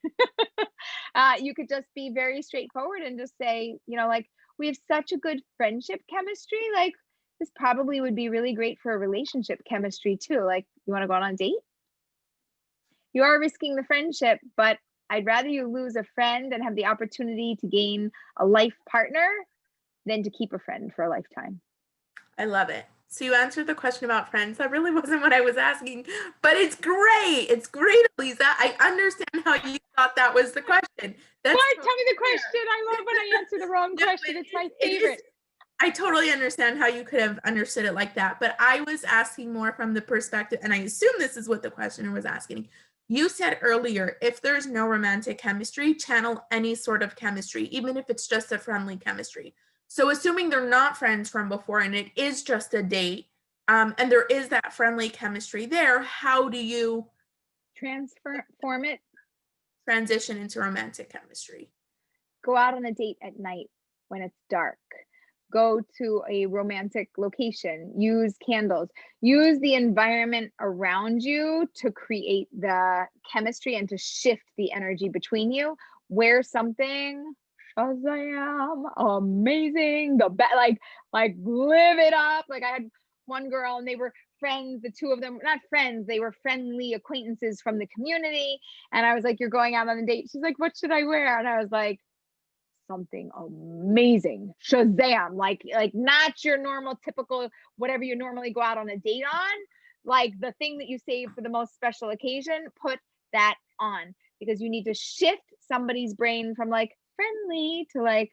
you could just be very straightforward and just say, you know, like, we have such a good friendship chemistry. Like, this probably would be really great for a relationship chemistry too. Like, you want to go on a date? You are risking the friendship, but I'd rather you lose a friend and have the opportunity to gain a life partner than to keep a friend for a lifetime. I love it. So you answered the question about friends. That really wasn't what I was asking, but it's great. It's great, Aleeza. I understand how you thought that was the question. What? Tell me the question. I love when I answer the wrong question. It's my favorite. I totally understand how you could have understood it like that, but I was asking more from the perspective, and I assume this is what the questioner was asking. You said earlier, if there's no romantic chemistry, channel any sort of chemistry, even if it's just a friendly chemistry. So assuming they're not friends from before and it is just a date, and there is that friendly chemistry there, how do you Transform it. transition into romantic chemistry? Go out on a date at night when it's dark. Go to a romantic location. Use candles. Use the environment around you to create the chemistry and to shift the energy between you. Wear something Shazam, amazing, the best, like live it up. Like I had one girl and they were friends, the two of them, not friends, they were friendly acquaintances from the community. And I was like, you're going out on a date. She's like, what should I wear? And I was like, something amazing, Shazam, like not your normal typical whatever you normally go out on a date on, like the thing that you save for the most special occasion. Put that on, because you need to shift somebody's brain from like friendly to like,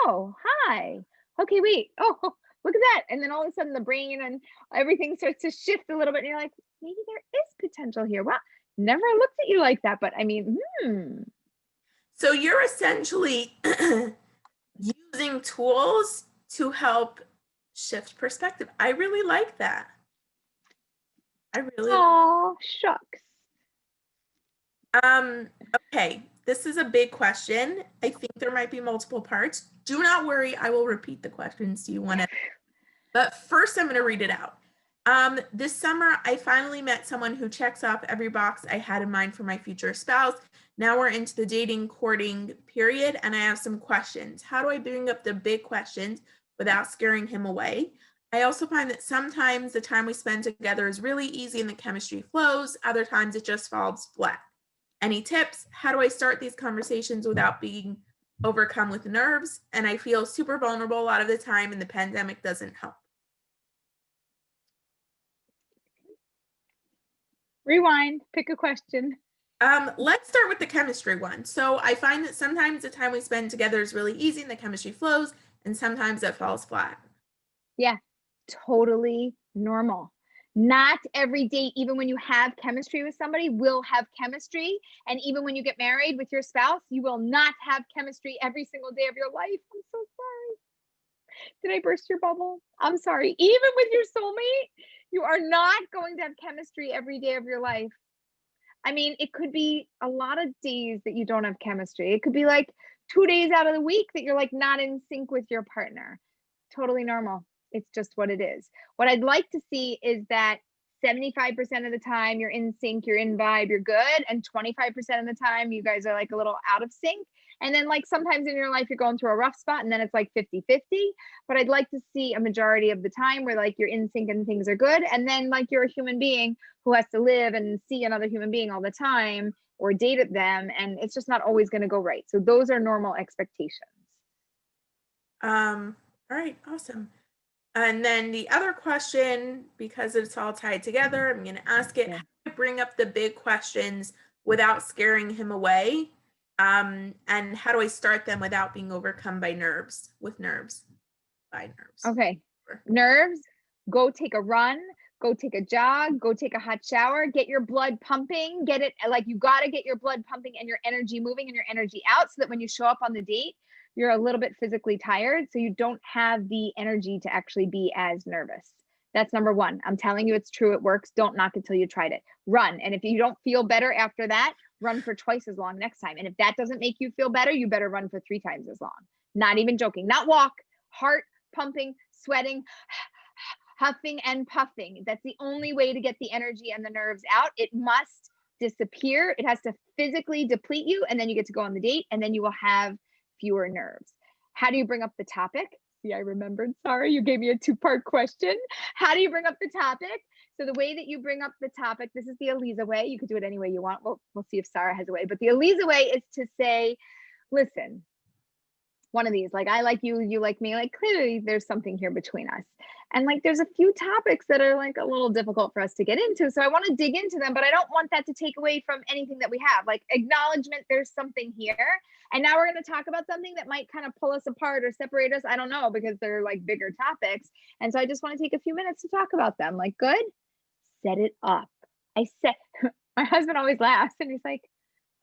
oh hi, okay, wait, oh look at that. And then all of a sudden the brain and everything starts to shift a little bit and you're like, maybe there is potential here. Wow, never looked at you like that, but I mean, So you're essentially using tools to help shift perspective. I really like that. Oh, shucks. Okay, this is a big question. I think there might be multiple parts. Do not worry, I will repeat the questions to you one at a time. But first I'm going to read it out. This summer, I finally met someone who checks off every box I had in mind for my future spouse. Now we're into the dating, courting period, and I have some questions. How do I bring up the big questions without scaring him away? I also find that sometimes the time we spend together is really easy and the chemistry flows. Other times it just falls flat. Any tips? How do I start these conversations without being overcome with nerves? And I feel super vulnerable a lot of the time, and the pandemic doesn't help. Rewind, pick a question. Let's start with the chemistry one. So I find that sometimes the time we spend together is really easy and the chemistry flows, and sometimes it falls flat. Yeah, totally normal. Not every date, even when you have chemistry with somebody, will have chemistry. And even when you get married with your spouse, you will not have chemistry every single day of your life. I'm so sorry. Did I burst your bubble? I'm sorry. Even with your soulmate, you are not going to have chemistry every day of your life. I mean, it could be a lot of days that you don't have chemistry. It could be like 2 days out of the week that you're like not in sync with your partner. Totally normal. It's just what it is. What I'd like to see is that 75% of the time you're in sync, you're in vibe, you're good. And 25% of the time you guys are like a little out of sync. And then like sometimes in your life you're going through a rough spot and then it's like 50-50. But I'd like to see a majority of the time where like you're in sync and things are good. And then like you're a human being who has to live and see another human being all the time or date them. And it's just not always going to go right. So those are normal expectations. All right, awesome. And then the other question, because it's all tied together, I'm going to ask it, how do I bring up the big questions without scaring him away? And how do I start them without being overcome by nerves? Okay. Nerves, go take a run, go take a jog, go take a hot shower, get your blood pumping, get it like you got to get your blood pumping and your energy moving and your energy out so that when you show up on the date, you're a little bit physically tired, so you don't have the energy to actually be as nervous. That's number one. I'm telling you, it's true. It works. Don't knock it till you tried it. Run. And if you don't feel better after that, run for twice as long next time. And if that doesn't make you feel better, you better run for 3 times as long. Not even joking. Not walk, heart pumping, sweating, huffing and puffing. That's the only way to get the energy and the nerves out. It must disappear. It has to physically deplete you. And then you get to go on the date and then you will have fewer nerves. How do you bring up the topic? See, I remembered. Sorry, you gave me a 2-part question. How do you bring up the topic? So the way that you bring up the topic, this is the Aleeza way. You could do it any way you want. We'll see if Sarah has a way. But the Aleeza way is to say, listen, one of these, like I like you, you like me, like clearly there's something here between us. And like there's a few topics that are like a little difficult for us to get into. So I want to dig into them, but I don't want that to take away from anything that we have. Like acknowledgement, there's something here. And now we're going to talk about something that might kind of pull us apart or separate us. I don't know, because they're like bigger topics. And so I just want to take a few minutes to talk about them. Like, good, set it up. I said, my husband always laughs and he's like,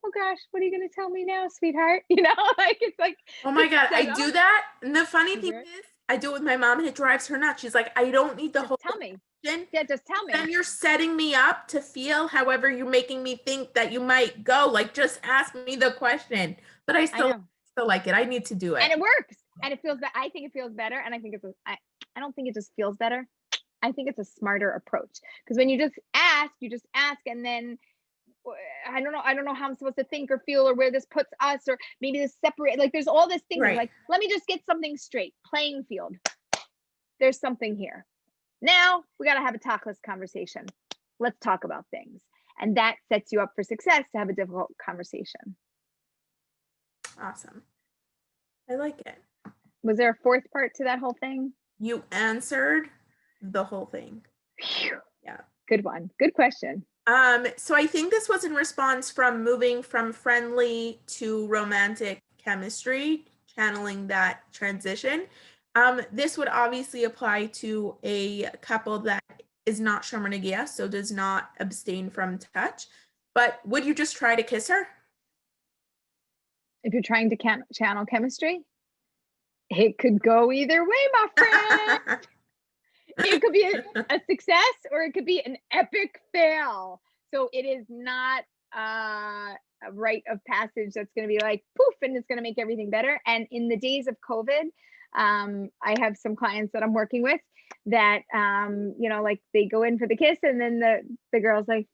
oh gosh, what are you going to tell me now, sweetheart? You know, like, it's like, oh my God, I do that. And the funny thing is, I do it with my mom and it drives her nuts. She's like, I don't need the Just whole tell me. question. Yeah, just tell me. Then you're setting me up to feel however you're making me think that you might go. Like, just ask me the question. But I still like it. I need to do it. And it works. And it feels that I think it feels better. And I think I don't think it just feels better. I think it's a smarter approach. Because when you just ask, and then I don't know how I'm supposed to think or feel or where this puts us, or maybe this separate, like there's all this thing. Right. Like, let me just get something straight. Playing field. There's something here. Now we got to have a talkless conversation. Let's talk about things. And that sets you up for success to have a difficult conversation. Awesome. I like it. Was there a fourth part to that whole thing? You answered the whole thing. Phew. Yeah. Good one. Good question. So I think this was in response from moving from friendly to romantic chemistry, channeling that transition. This would obviously apply to a couple that is not Shomer Negia, so does not abstain from touch. But would you just try to kiss her? If you're trying to channel chemistry, it could go either way, my friend. It could be a success or it could be an epic fail. So it is not a rite of passage that's going to be like poof and it's going to make everything better. And in the days of COVID, I have some clients that I'm working with that, like they go in for the kiss and then the girl's like,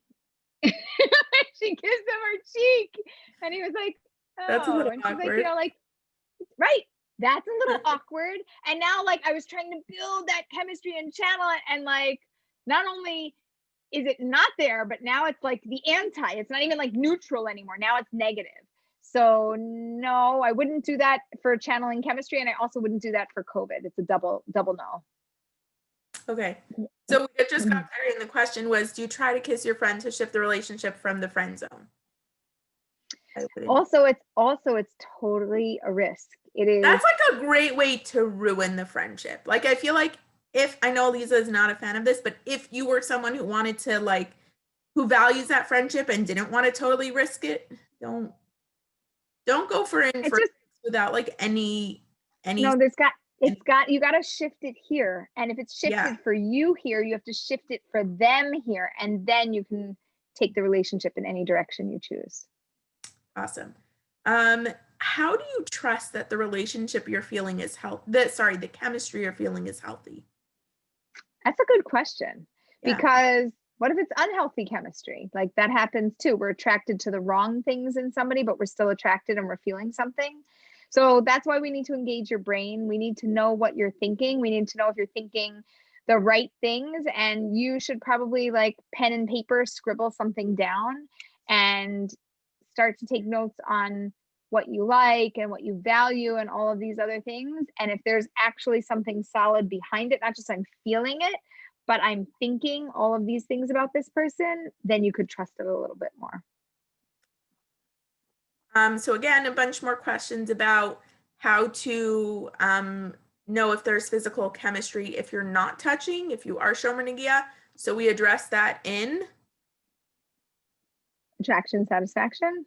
she kissed him her cheek. And he was like, oh, that's a little and she's awkward. like, right. That's a little awkward. And now like I was trying to build that chemistry and channel it. And like, not only is it not there, but now it's like the anti, it's not even like neutral anymore. Now it's negative. So no, I wouldn't do that for channeling chemistry. And I also wouldn't do that for COVID. It's a double no. Okay. So we just got clarity, and the question was, do you try to kiss your friend to shift the relationship from the friend zone? Also, it's totally a risk. It is. That's like a great way to ruin the friendship. Like, I feel like I know Aleeza is not a fan of this, but if you were someone who wanted to who values that friendship and didn't want to totally risk it, don't go for without any. No, you got to shift it here. And if it's shifted for you here, you have to shift it for them here. And then you can take the relationship in any direction you choose. Awesome. How do you trust that the relationship you're feeling is the chemistry you're feeling is healthy? That's a good question. Yeah. Because what if it's unhealthy chemistry? Like that happens too. We're attracted to the wrong things in somebody, but we're still attracted and we're feeling something. So that's why we need to engage your brain. We need to know what you're thinking. We need to know if you're thinking the right things, and you should probably pen and paper, scribble something down and start to take notes on what you like and what you value and all of these other things. And if there's actually something solid behind it, not just I'm feeling it, but I'm thinking all of these things about this person, then you could trust it a little bit more. So again, a bunch more questions about how to know if there's physical chemistry if you're not touching, if you are Shomer Negia. So we address that in attraction, satisfaction,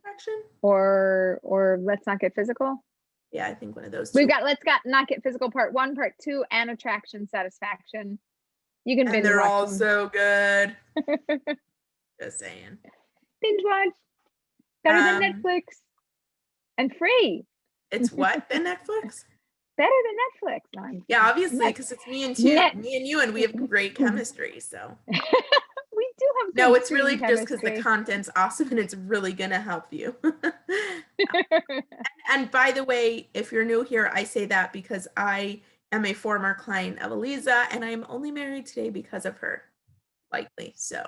or let's not get physical. Yeah, I think one of those. We've got not get physical part 1, part 2, and attraction, satisfaction. You can binge watch. They're all so good. Just saying. Binge watch. Better than Netflix. And free. It's what than Netflix? Better than Netflix. No, yeah, obviously, because it's me and you, and we have great chemistry. So we do have. No, it's really just because the content's awesome and it's really gonna help you. and by the way, if you're new here, I say that because I am a former client of Aleeza, and I'm only married today because of her, likely. So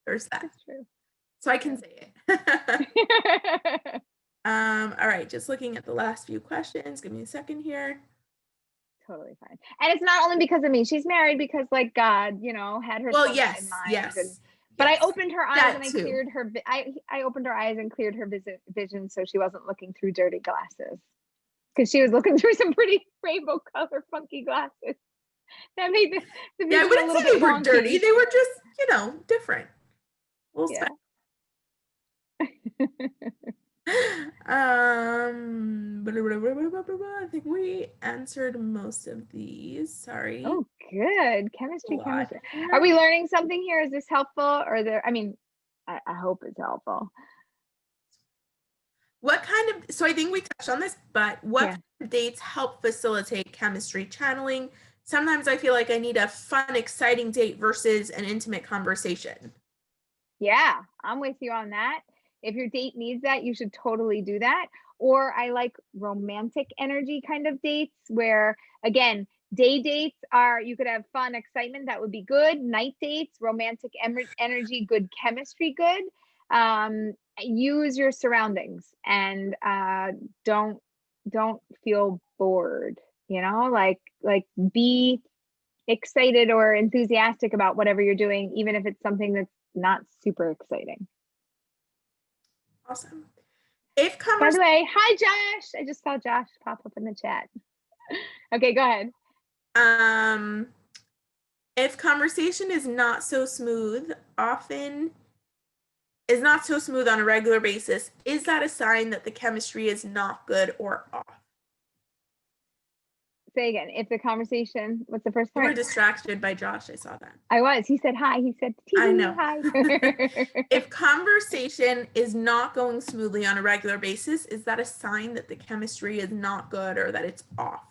there's that. That's true. So I can say it. All right, just looking at the last few questions. Give me a second here. Totally fine. And it's not only because of me. She's married because God, had her in mind. But I opened her eyes and I cleared her. I opened her eyes and cleared her vision, so she wasn't looking through dirty glasses. Because she was looking through some pretty rainbow color, funky glasses. That made the vision I wouldn't say they were dirty. They were just, different. We'll I think we answered most of these. Sorry. Oh, good. Chemistry. Here. Are we learning something here? Is this helpful? Or I hope it's helpful. What kind of, so I think we touched on this, but what Yeah. kind of dates help facilitate chemistry channeling? Sometimes I feel like I need a fun, exciting date versus an intimate conversation. Yeah, I'm with you on that. If your date needs that, you should totally do that. Or I like romantic energy kind of dates where, again, day dates are, you could have fun, excitement, that would be good. Night dates, romantic energy, good chemistry, good. Use your surroundings and don't feel bored, like be excited or enthusiastic about whatever you're doing, even if it's something that's not super exciting. Awesome. By the way, hi Josh. I just saw Josh pop up in the chat. Okay, go ahead. If conversation is not so smooth on a regular basis, is that a sign that the chemistry is not good or off? Say again. If the conversation, what's the first part? You were distracted by Josh. I saw that. I was. He said hi. He said, I know. Hi. If conversation is not going smoothly on a regular basis, is that a sign that the chemistry is not good or that it's off?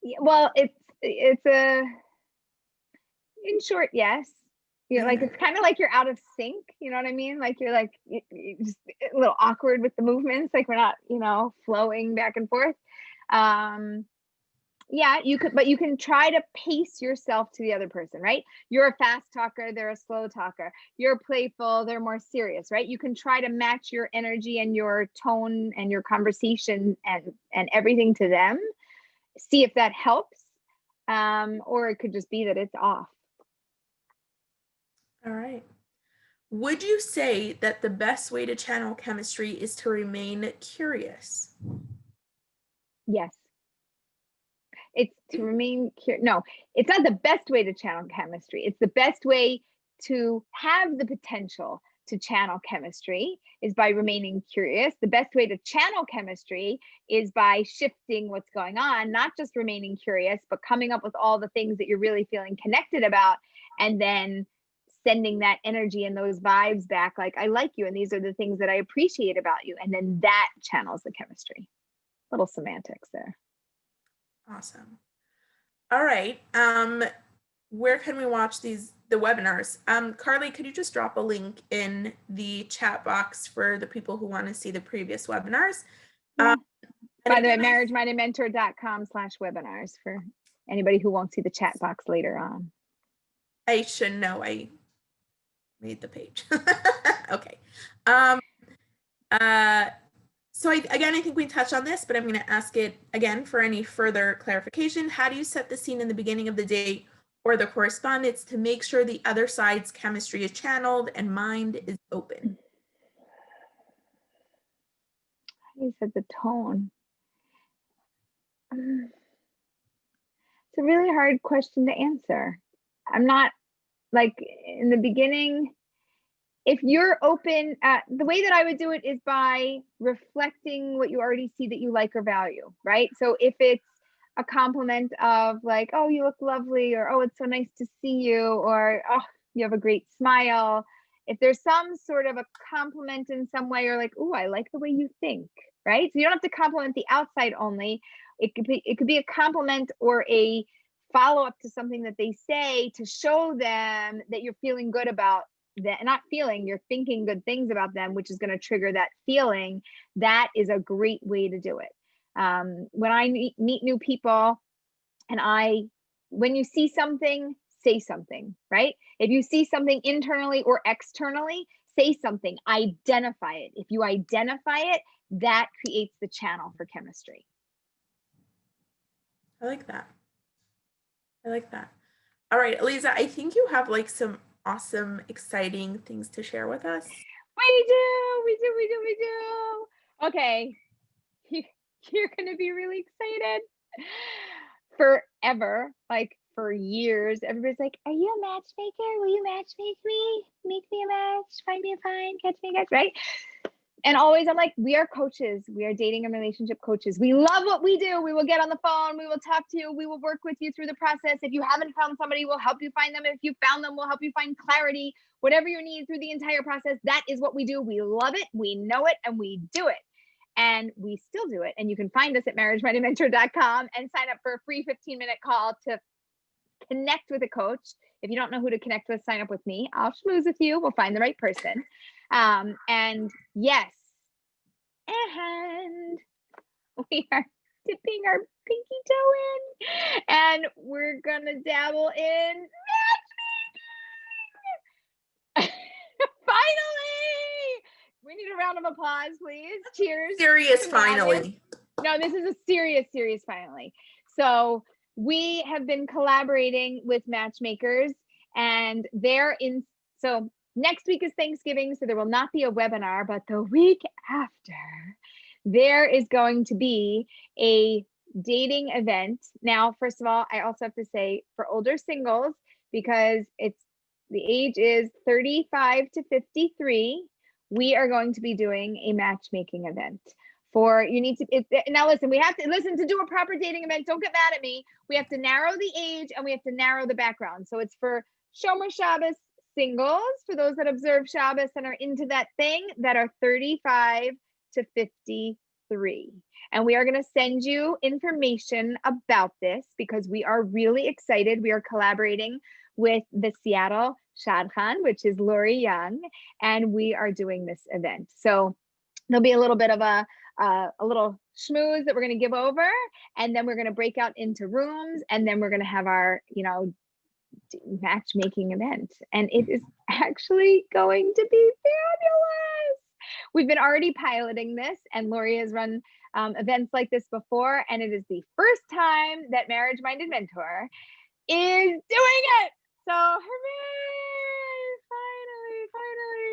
Yeah, well, it's in short, yes. Like it's kind of like you're out of sync. You know what I mean? Like you're like you're just a little awkward with the movements. Like we're not, flowing back and forth. Yeah, but you can try to pace yourself to the other person, right? You're a fast talker, they're a slow talker. You're playful, they're more serious, right? You can try to match your energy and your tone and your conversation and everything to them. See if that helps. Or it could just be that it's off. All right. Would you say that the best way to channel chemistry is to remain curious? Yes. It's to remain curious. No, it's not the best way to channel chemistry. It's the best way to have the potential to channel chemistry is by remaining curious. The best way to channel chemistry is by shifting what's going on, not just remaining curious, but coming up with all the things that you're really feeling connected about, and then sending that energy and those vibes back, like, I like you, and these are the things that I appreciate about you. And then that channels the chemistry. Little semantics there. Awesome. All right. Where can we watch the webinars? Carly, could you just drop a link in the chat box for the people who want to see the previous webinars? Yeah. By the way, marriagemindedmentor.com/webinars for anybody who won't see the chat box later on. I should know. I made the page. Okay. So I think we touched on this, but I'm going to ask it again for any further clarification. How do you set the scene in the beginning of the date or the correspondence to make sure the other side's chemistry is channeled and mind is open? You said the tone. It's a really hard question to answer. I'm not, like, in the beginning, if you're open, the way that I would do it is by reflecting what you already see that you like or value, right? So if it's a compliment of like, oh, you look lovely, or oh, it's so nice to see you, or oh, you have a great smile. If there's some sort of a compliment in some way, or like, oh, I like the way you think, right? So you don't have to compliment the outside only. It could be a compliment or a follow-up to something that they say to show them that you're feeling good about that, not feeling, you're thinking good things about them, which is going to trigger that feeling. That is a great way to do it. When I meet new people, and when you see something, say something, right? If you see something internally or externally, say something, identify it. If you identify it, that creates the channel for chemistry. I like that. All right, Aleeza, I think you have like some awesome, exciting things to share with us. We do. Okay. You're going to be really excited. Forever, like for years, everybody's like, are you a matchmaker? Will you matchmake me? Make me a match, find me a find, catch me a catch, right? And always, I'm like, we are coaches. We are dating and relationship coaches. We love what we do. We will get on the phone. We will talk to you. We will work with you through the process. If you haven't found somebody, we'll help you find them. If you found them, we'll help you find clarity. Whatever you need through the entire process, that is what we do. We love it. We know it, and we do it. And we still do it. And you can find us at marriagemindedmentor.com and sign up for a free 15-minute call to connect with a coach. If you don't know who to connect with, sign up with me. I'll schmooze with you. We'll find the right person. And yes, and we are dipping our pinky toe in, and we're gonna dabble in finally. We need a round of applause, please. Cheers. Serious finally. No, this is a serious finally. So we have been collaborating with matchmakers, and so next week is Thanksgiving, so there will not be a webinar, but the week after, there is going to be a dating event. Now, first of all, I also have to say for older singles, because the age is 35 to 53, we are going to be doing a matchmaking event. Now listen, we have to do a proper dating event. Don't get mad at me. We have to narrow the age and we have to narrow the background. So it's for Shomer Shabbos singles, for those that observe Shabbos and are into that thing, that are 35 to 53. And we are going to send you information about this because we are really excited. We are collaborating with the Seattle Shadchan, which is Lori Young, and we are doing this event. So there'll be a little bit of a little schmooze that we're going to give over, and then we're going to break out into rooms, and then we're going to have our, matchmaking event. And it is actually going to be fabulous. We've been already piloting this, and Lori has run events like this before, and it is the first time that Marriage Minded Mentor is doing it. So hooray! Finally,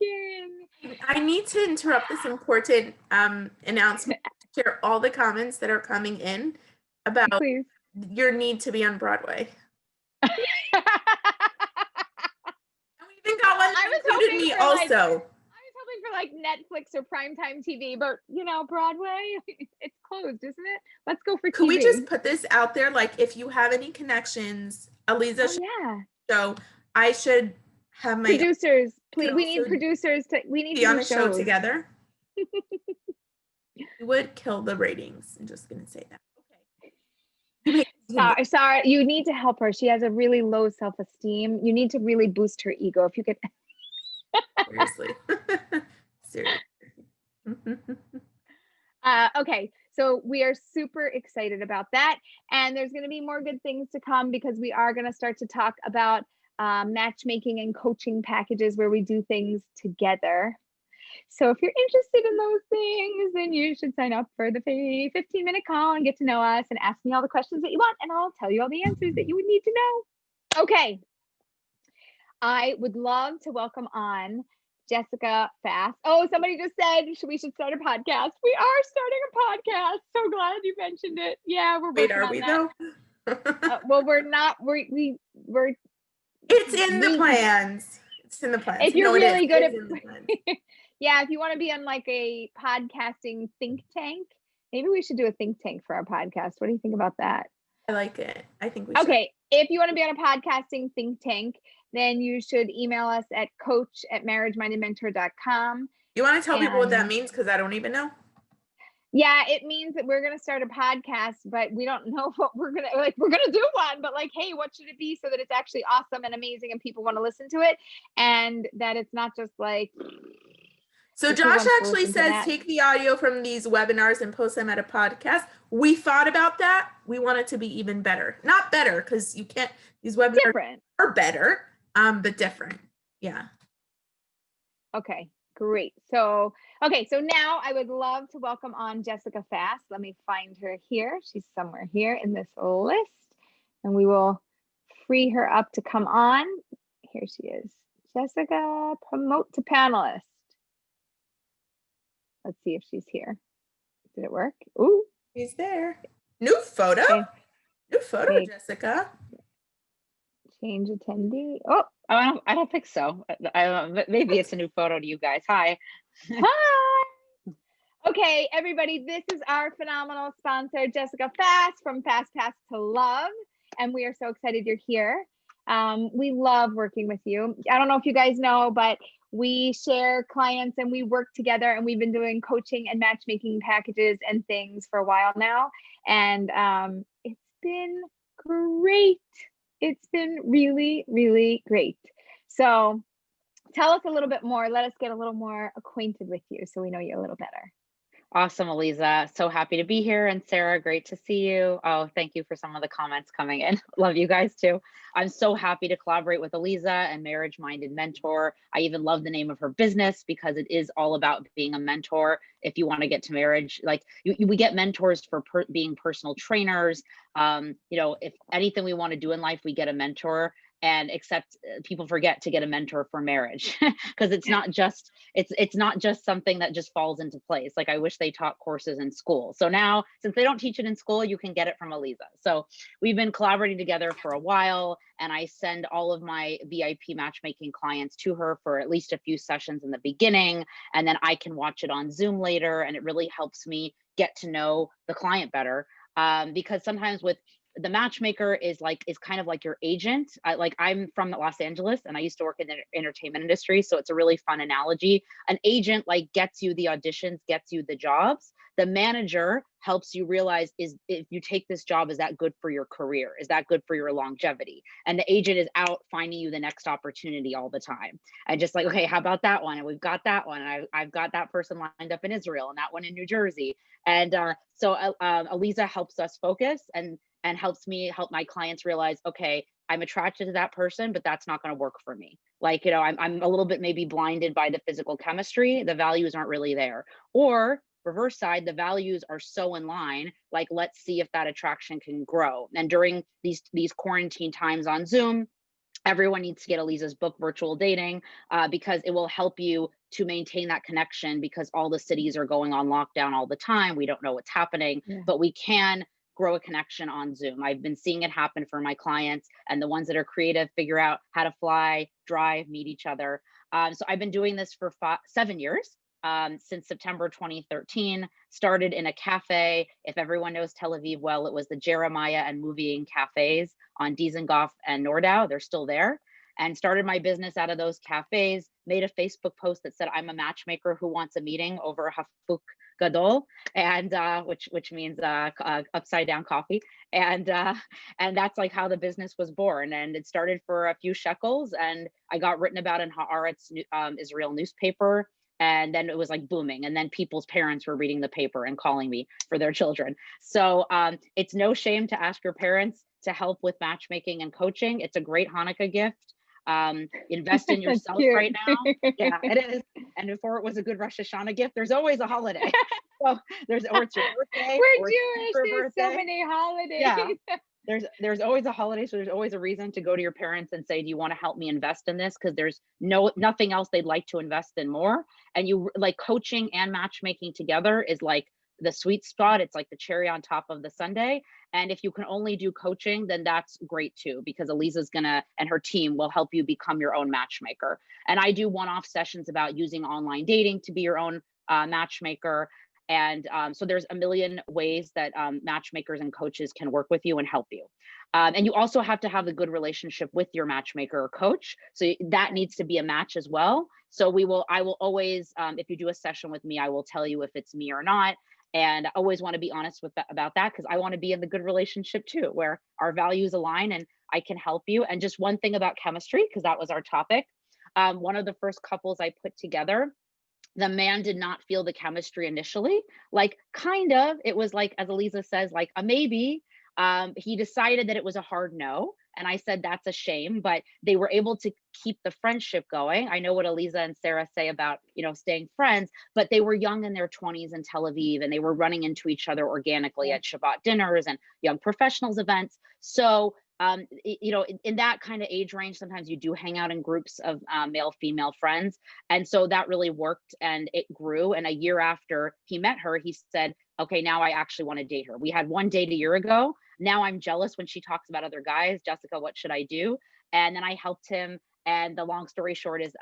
matchmaking. I need to interrupt this important announcement to share all the comments that are coming in about Please. your need to be on Broadway. And we even got one that included me also. I was hoping for like Netflix or primetime TV, but Broadway, it's closed, isn't it? Let's go for TV. Could we just put this out there? Like, if you have any connections, Aleeza show, I should have my producers. Please, we need producers we need to be on do a show together. We would kill the ratings. I'm just gonna say that. Okay. Sorry, you need to help her. She has a really low self-esteem. You need to really boost her ego. If you could. Seriously. Okay, so we are super excited about that, and there's going to be more good things to come because we are going to start to talk about matchmaking and coaching packages where we do things together. So if you're interested in those things, then you should sign up for the 15-minute call and get to know us and ask me all the questions that you want, and I'll tell you all the answers that you would need to know. Okay. I would love to welcome on Jessica Fast. Oh, somebody just said we should start a podcast. We are starting a podcast. So glad you mentioned it. Yeah, we're working on that. Though? Well, we're not. We're. It's in the plans. It's in the plans. If you're really good at, yeah, if you want to be on like a podcasting think tank, maybe we should do a think tank for our podcast. What do you think about that? I like it. I think we should. Okay, if you want to be on a podcasting think tank, then you should email us at coach@marriagemindedmentor.com. You want to tell people what that means? Because I don't even know. Yeah, it means that we're going to start a podcast, but we don't know what we're going to, we're going to do one, but hey, what should it be so that it's actually awesome and amazing and people want to listen to it, and that it's not just So Josh actually says, take the audio from these webinars and post them at a podcast. We thought about that. We want it to be even better. Not better, because you can't, these webinars are better, but different. Yeah. Okay, great. So now I would love to welcome on Jessica Fast. Let me find her here. She's somewhere here in this list, and we will free her up to come on. Here she is. Jessica, promote to panelist. Let's see if she's here. Did it work? Ooh. She's there. New photo. Okay. New photo, okay. Jessica. Change attendee. Oh, I don't think so. Maybe it's a new photo to you guys. Hi. Hi. Okay, everybody, this is our phenomenal sponsor, Jessica Fast from Fast Pass to Love. And we are so excited you're here. We love working with you. I don't know if you guys know, but we share clients and we work together, and we've been doing coaching and matchmaking packages and things for a while now. And it's been great. It's been really, really great. So tell us a little bit more. Let us get a little more acquainted with you so we know you a little better. Awesome, Aleeza. So happy to be here. And Sarah, great to see you. Oh, thank you for some of the comments coming in. Love you guys too. I'm so happy to collaborate with Aleeza and Marriage Minded Mentor. I even love the name of her business because it is all about being a mentor. If you want to get to marriage, like we get mentors for being personal trainers. If anything we want to do in life, we get a mentor. And except people forget to get a mentor for marriage because it's not just something that just falls into place. Like I wish they taught courses in school. So now, since they don't teach it in school, you can get it from Aleeza. So we've been collaborating together for a while, and I send all of my VIP matchmaking clients to her for at least a few sessions in the beginning, and then I can watch it on Zoom later, and it really helps me get to know the client better. Because sometimes with the matchmaker is kind of like your agent. I'm from Los Angeles and I used to work in the entertainment industry. So it's a really fun analogy. An agent like gets you the auditions, gets you the jobs. The manager helps you realize, is if you take this job, is that good for your career? Is that good for your longevity? And the agent is out finding you the next opportunity all the time. And just like, okay, how about that one? And we've got that one. And I've got that person lined up in Israel and that one in New Jersey. And so Aleeza helps us focus and helps me help my clients realize, okay, I'm attracted to that person, but that's not going to work for me. I'm a little bit maybe blinded by the physical chemistry. The values aren't really there. Or reverse side, the values are so in line, like, let's see if that attraction can grow. And during these quarantine times on Zoom, everyone needs to get Aleeza's book, Virtual Dating, because it will help you to maintain that connection, because all the cities are going on lockdown all the time. We don't know what's happening, but we can grow a connection on Zoom. I've been seeing it happen for my clients, and the ones that are creative figure out how to fly, drive, meet each other. So I've been doing this for 7 years. Since September 2013, started in a cafe. If everyone knows Tel Aviv well, it was the Jeremiah and Moving cafes on Dizengoff and Nordau. They're still there. And started my business out of those cafes, made a Facebook post that said, I'm a matchmaker who wants a meeting over Hafuk Gadol, and which means upside down coffee. And that's like how the business was born. And it started for a few shekels, and I got written about in Haaretz, Israel newspaper. And then it was like booming. And then people's parents were reading the paper and calling me for their children. So it's no shame to ask your parents to help with matchmaking and coaching. It's a great Hanukkah gift. Invest in yourself right now. Yeah, it is. And before it was a good Rosh Hashanah gift, there's always a holiday. So or it's your birthday. We're Jewish. There's so many holidays. Yeah. There's always a holiday, so there's always a reason to go to your parents and say, do you want to help me invest in this? Because there's nothing else they'd like to invest in more. And you like coaching and matchmaking together is like the sweet spot. It's like the cherry on top of the sundae. And if you can only do coaching, then that's great too, because Aleeza's and her team will help you become your own matchmaker. And I do one-off sessions about using online dating to be your own matchmaker. And so there's a million ways that matchmakers and coaches can work with you and help you. And you also have to have a good relationship with your matchmaker or coach. So that needs to be a match as well. So I will always, if you do a session with me, I will tell you if it's me or not. And I always want to be honest about that, because I want to be in the good relationship too, where our values align and I can help you. And just one thing about chemistry, because that was our topic. One of the first couples I put together, the man did not feel the chemistry initially, like kind of, it was like, as Aleeza says, like a maybe. He decided that it was a hard no. And I said, that's a shame, but they were able to keep the friendship going. I know what Aleeza and Sarah say about, staying friends, but they were young in their 20s in Tel Aviv, and they were running into each other organically at Shabbat dinners and young professionals events. So, in that kind of age range, sometimes you do hang out in groups of male, female friends. And so that really worked, and it grew. And a year after he met her, he said, okay, now I actually want to date her. We had one date a year ago. Now I'm jealous when she talks about other guys. Jessica, what should I do? And then I helped him And the long story short is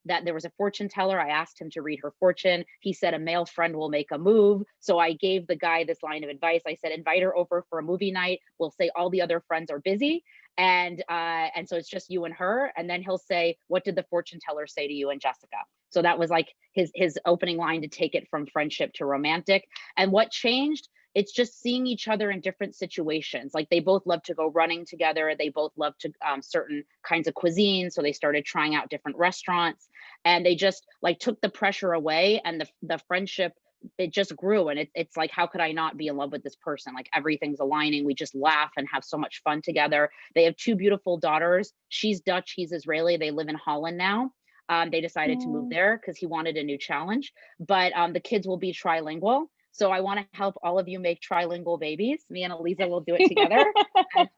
that there was a fortune teller. I asked him to read her fortune. He said a male friend will make a move. So I gave the guy this line of advice. I said, invite her over for a movie night. We'll say all the other friends are busy. And so it's just you and her. And then he'll say, what did the fortune teller say to you and Jessica? So that was like his opening line to take it from friendship to romantic. And what changed? It's just seeing each other in different situations. Like they both love to go running together. They both love to certain kinds of cuisine. So they started trying out different restaurants, and they just like took the pressure away, and the friendship, it just grew. And it's like, how could I not be in love with this person? Like everything's aligning. We just laugh and have so much fun together. They have 2 beautiful daughters. She's Dutch, he's Israeli. They live in Holland now. They decided to move there because he wanted a new challenge, but the kids will be trilingual. So I want to help all of you make trilingual babies. Me and Aleeza will do it together. And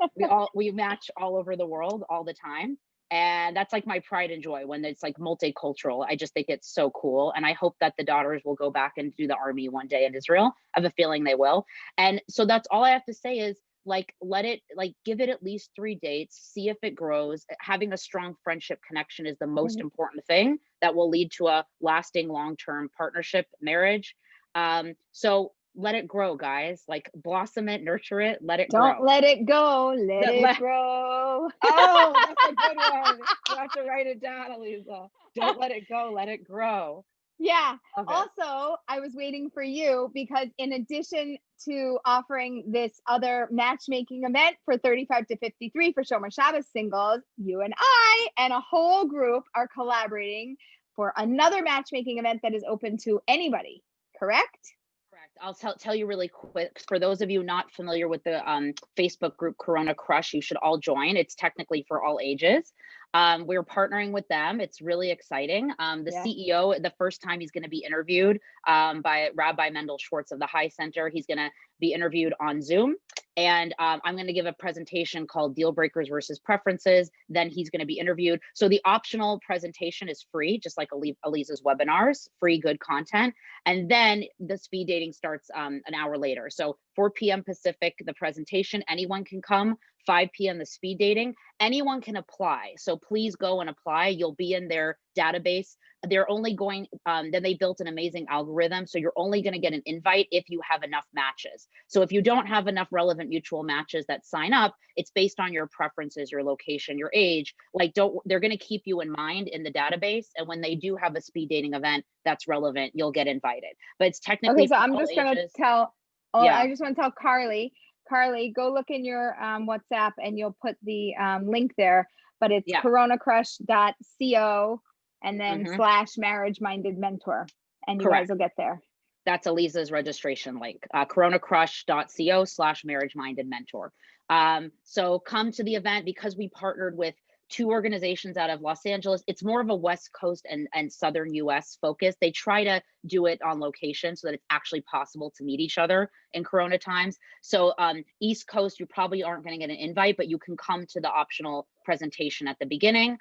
we match all over the world all the time. And that's like my pride and joy when it's like multicultural. I just think it's so cool. And I hope that the daughters will go back and do the army one day in Israel. I have a feeling they will. And so that's all I have to say is like, give it at least 3 dates, see if it grows. Having a strong friendship connection is the most important thing that will lead to a lasting long-term partnership, marriage. So let it grow, guys. Like blossom it, nurture it, let it grow. Don't let it go, let it grow. Oh, that's a good one. You have to write it down, Aleeza. Don't let it go, let it grow. Yeah. Okay. Also, I was waiting for you because in addition to offering this other matchmaking event for 35 to 53 for Shomer Shabbos singles, you and I and a whole group are collaborating for another matchmaking event that is open to anybody. Correct? Correct. I'll tell you really quick. For those of you not familiar with the Facebook group Corona Crush, you should all join. It's technically for all ages. We're partnering with them. It's really exciting. The CEO, the first time he's going to be interviewed by Rabbi Mendel Schwartz of the High Center. He's going to be interviewed on Zoom. And I'm going to give a presentation called Deal Breakers versus Preferences. Then he's going to be interviewed. So the optional presentation is free, just like Aleeza's webinars, free good content. And then the speed dating starts an hour later. So 4 p.m. Pacific, the presentation, anyone can come. 5 p.m. the speed dating, anyone can apply. So please go and apply. You'll be in their database. They're only going, then they built an amazing algorithm. So you're only going to get an invite if you have enough matches. So if you don't have enough relevant mutual matches that sign up, it's based on your preferences, your location, your age. Like they're going to keep you in mind in the database. And when they do have a speed dating event that's relevant, you'll get invited. But it's technically okay. So I'm just going to tell, I just want to tell Carly, go look in your WhatsApp and you'll put the link there, but it's coronacrush.co and then /marriage-minded-mentor, and you guys will get there. That's Aleeza's registration link, coronacrush.co /marriage-minded-mentor. So come to the event because we partnered with 2 organizations out of Los Angeles. It's more of a West Coast and Southern US focus. They try to do it on location so that it's actually possible to meet each other in Corona times. So East Coast, you probably aren't going to get an invite, but you can come to the optional presentation at the beginning.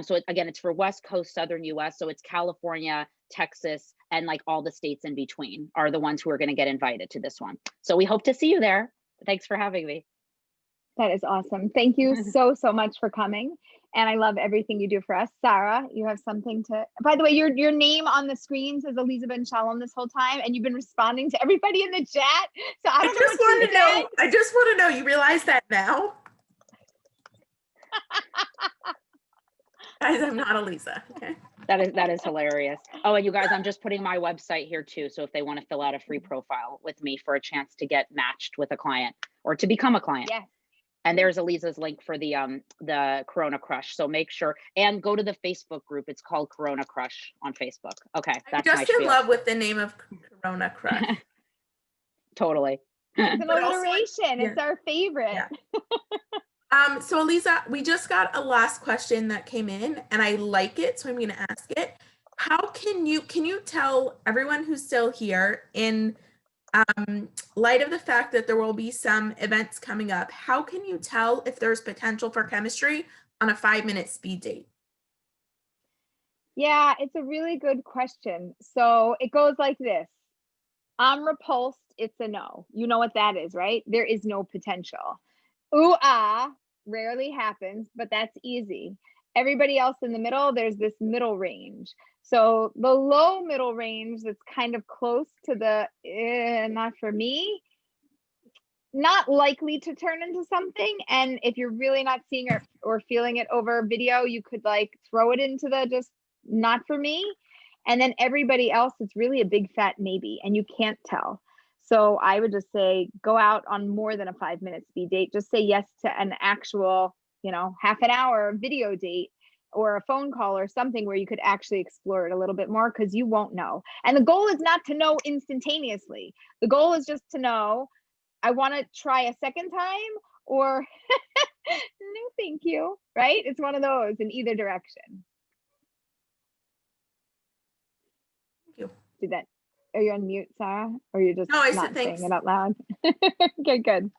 So again, it's for West Coast, Southern US. So it's California, Texas, and like all the states in between are the ones who are going to get invited to this one. So we hope to see you there. Thanks for having me. That is awesome. Thank you so much for coming. And I love everything you do for us. Sarah, you have something to, by the way, your name on the screen says Aleeza Ben Shalom this whole time, and you've been responding to everybody in the chat. So I just want to know, you realize that now? Guys, I'm not Aleeza. Okay. That is hilarious. Oh, and you guys, I'm just putting my website here too. So if they want to fill out a free profile with me for a chance to get matched with a client or to become a client. Yes. And there's Aleeza's link for the Corona Crush. So make sure and go to the Facebook group. It's called Corona Crush on Facebook. Okay, that's I'm just in love with the name of Corona Crush. Totally. It's an alliteration. It's our favorite. Yeah. So Aleeza, we just got a last question that came in, and I like it, so I'm going to ask it. How can you tell everyone who's still here in light of the fact that there will be some events coming up, how can you tell if there's potential for chemistry on a 5-minute speed date? Yeah, it's a really good question. So it goes like this. I'm repulsed, it's a no. You know what that is, right? There is no potential. Ooh, rarely happens, but that's easy. everybody else in the middle, there's this middle range. So the low middle range that's kind of close to the not for me, not likely to turn into something. And if you're really not seeing or feeling it over video, you could like throw it into the just not for me. And then everybody else, it's really a big fat maybe, and you can't tell. So I would just say, go out on more than a 5-minute speed date. Just say yes to an actual, half an hour video date or a phone call or something where you could actually explore it a little bit more, because you won't know. And the goal is not to know instantaneously. The goal is just to know, I want to try a second time, or no, thank you. Right? It's one of those in either direction. Thank you. Did that? Are you on mute, Sarah? Or you're just No, I not said thanks. saying it out loud? Okay, good.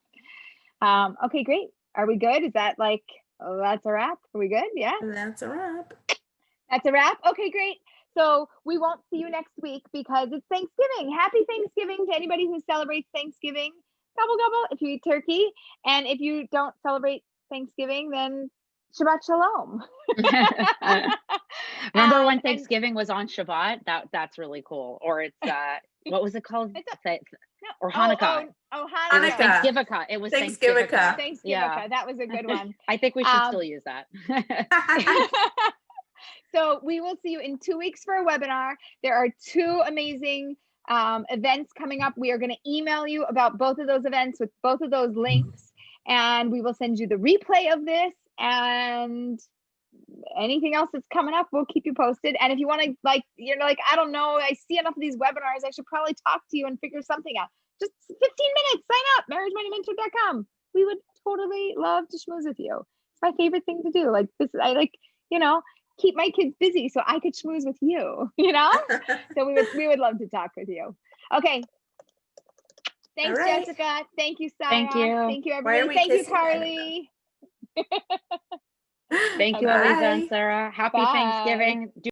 Okay, great. Are we good? Is that like, oh, that's a wrap? Are we good? Yeah. That's a wrap. That's a wrap. Okay, great. So we won't see you next week because it's Thanksgiving. Happy Thanksgiving to anybody who celebrates Thanksgiving. Gobble, gobble if you eat turkey. And if you don't celebrate Thanksgiving, then Shabbat Shalom. Remember when Thanksgiving was on Shabbat? That's really cool. Or it's what was it called? Or Hanukkah. Hanukkah. It was Thanksgiving. It was Thanksgiving. Thanksgiving. Yeah. That was a good one. I think we should still use that. So we will see you in 2 weeks for a webinar. There are 2 amazing events coming up. We are going to email you about both of those events with both of those links, and we will send you the replay of this, and anything else that's coming up, we'll keep you posted. And if you want to, like, you're like, I don't know, I see enough of these webinars, I should probably talk to you and figure something out. Just 15 minutes, sign up, marriagemoneymentor.com. We would totally love to schmooze with you. It's my favorite thing to do. Like this, I like, keep my kids busy so I could schmooze with you, So we would love to talk with you. Okay. Thanks, right. Jessica. Thank you, Sarah. Thank you. Thank you, everybody. Thank you, Carly. Thank you, Aleeza and Sarah. Happy Bye. Thanksgiving.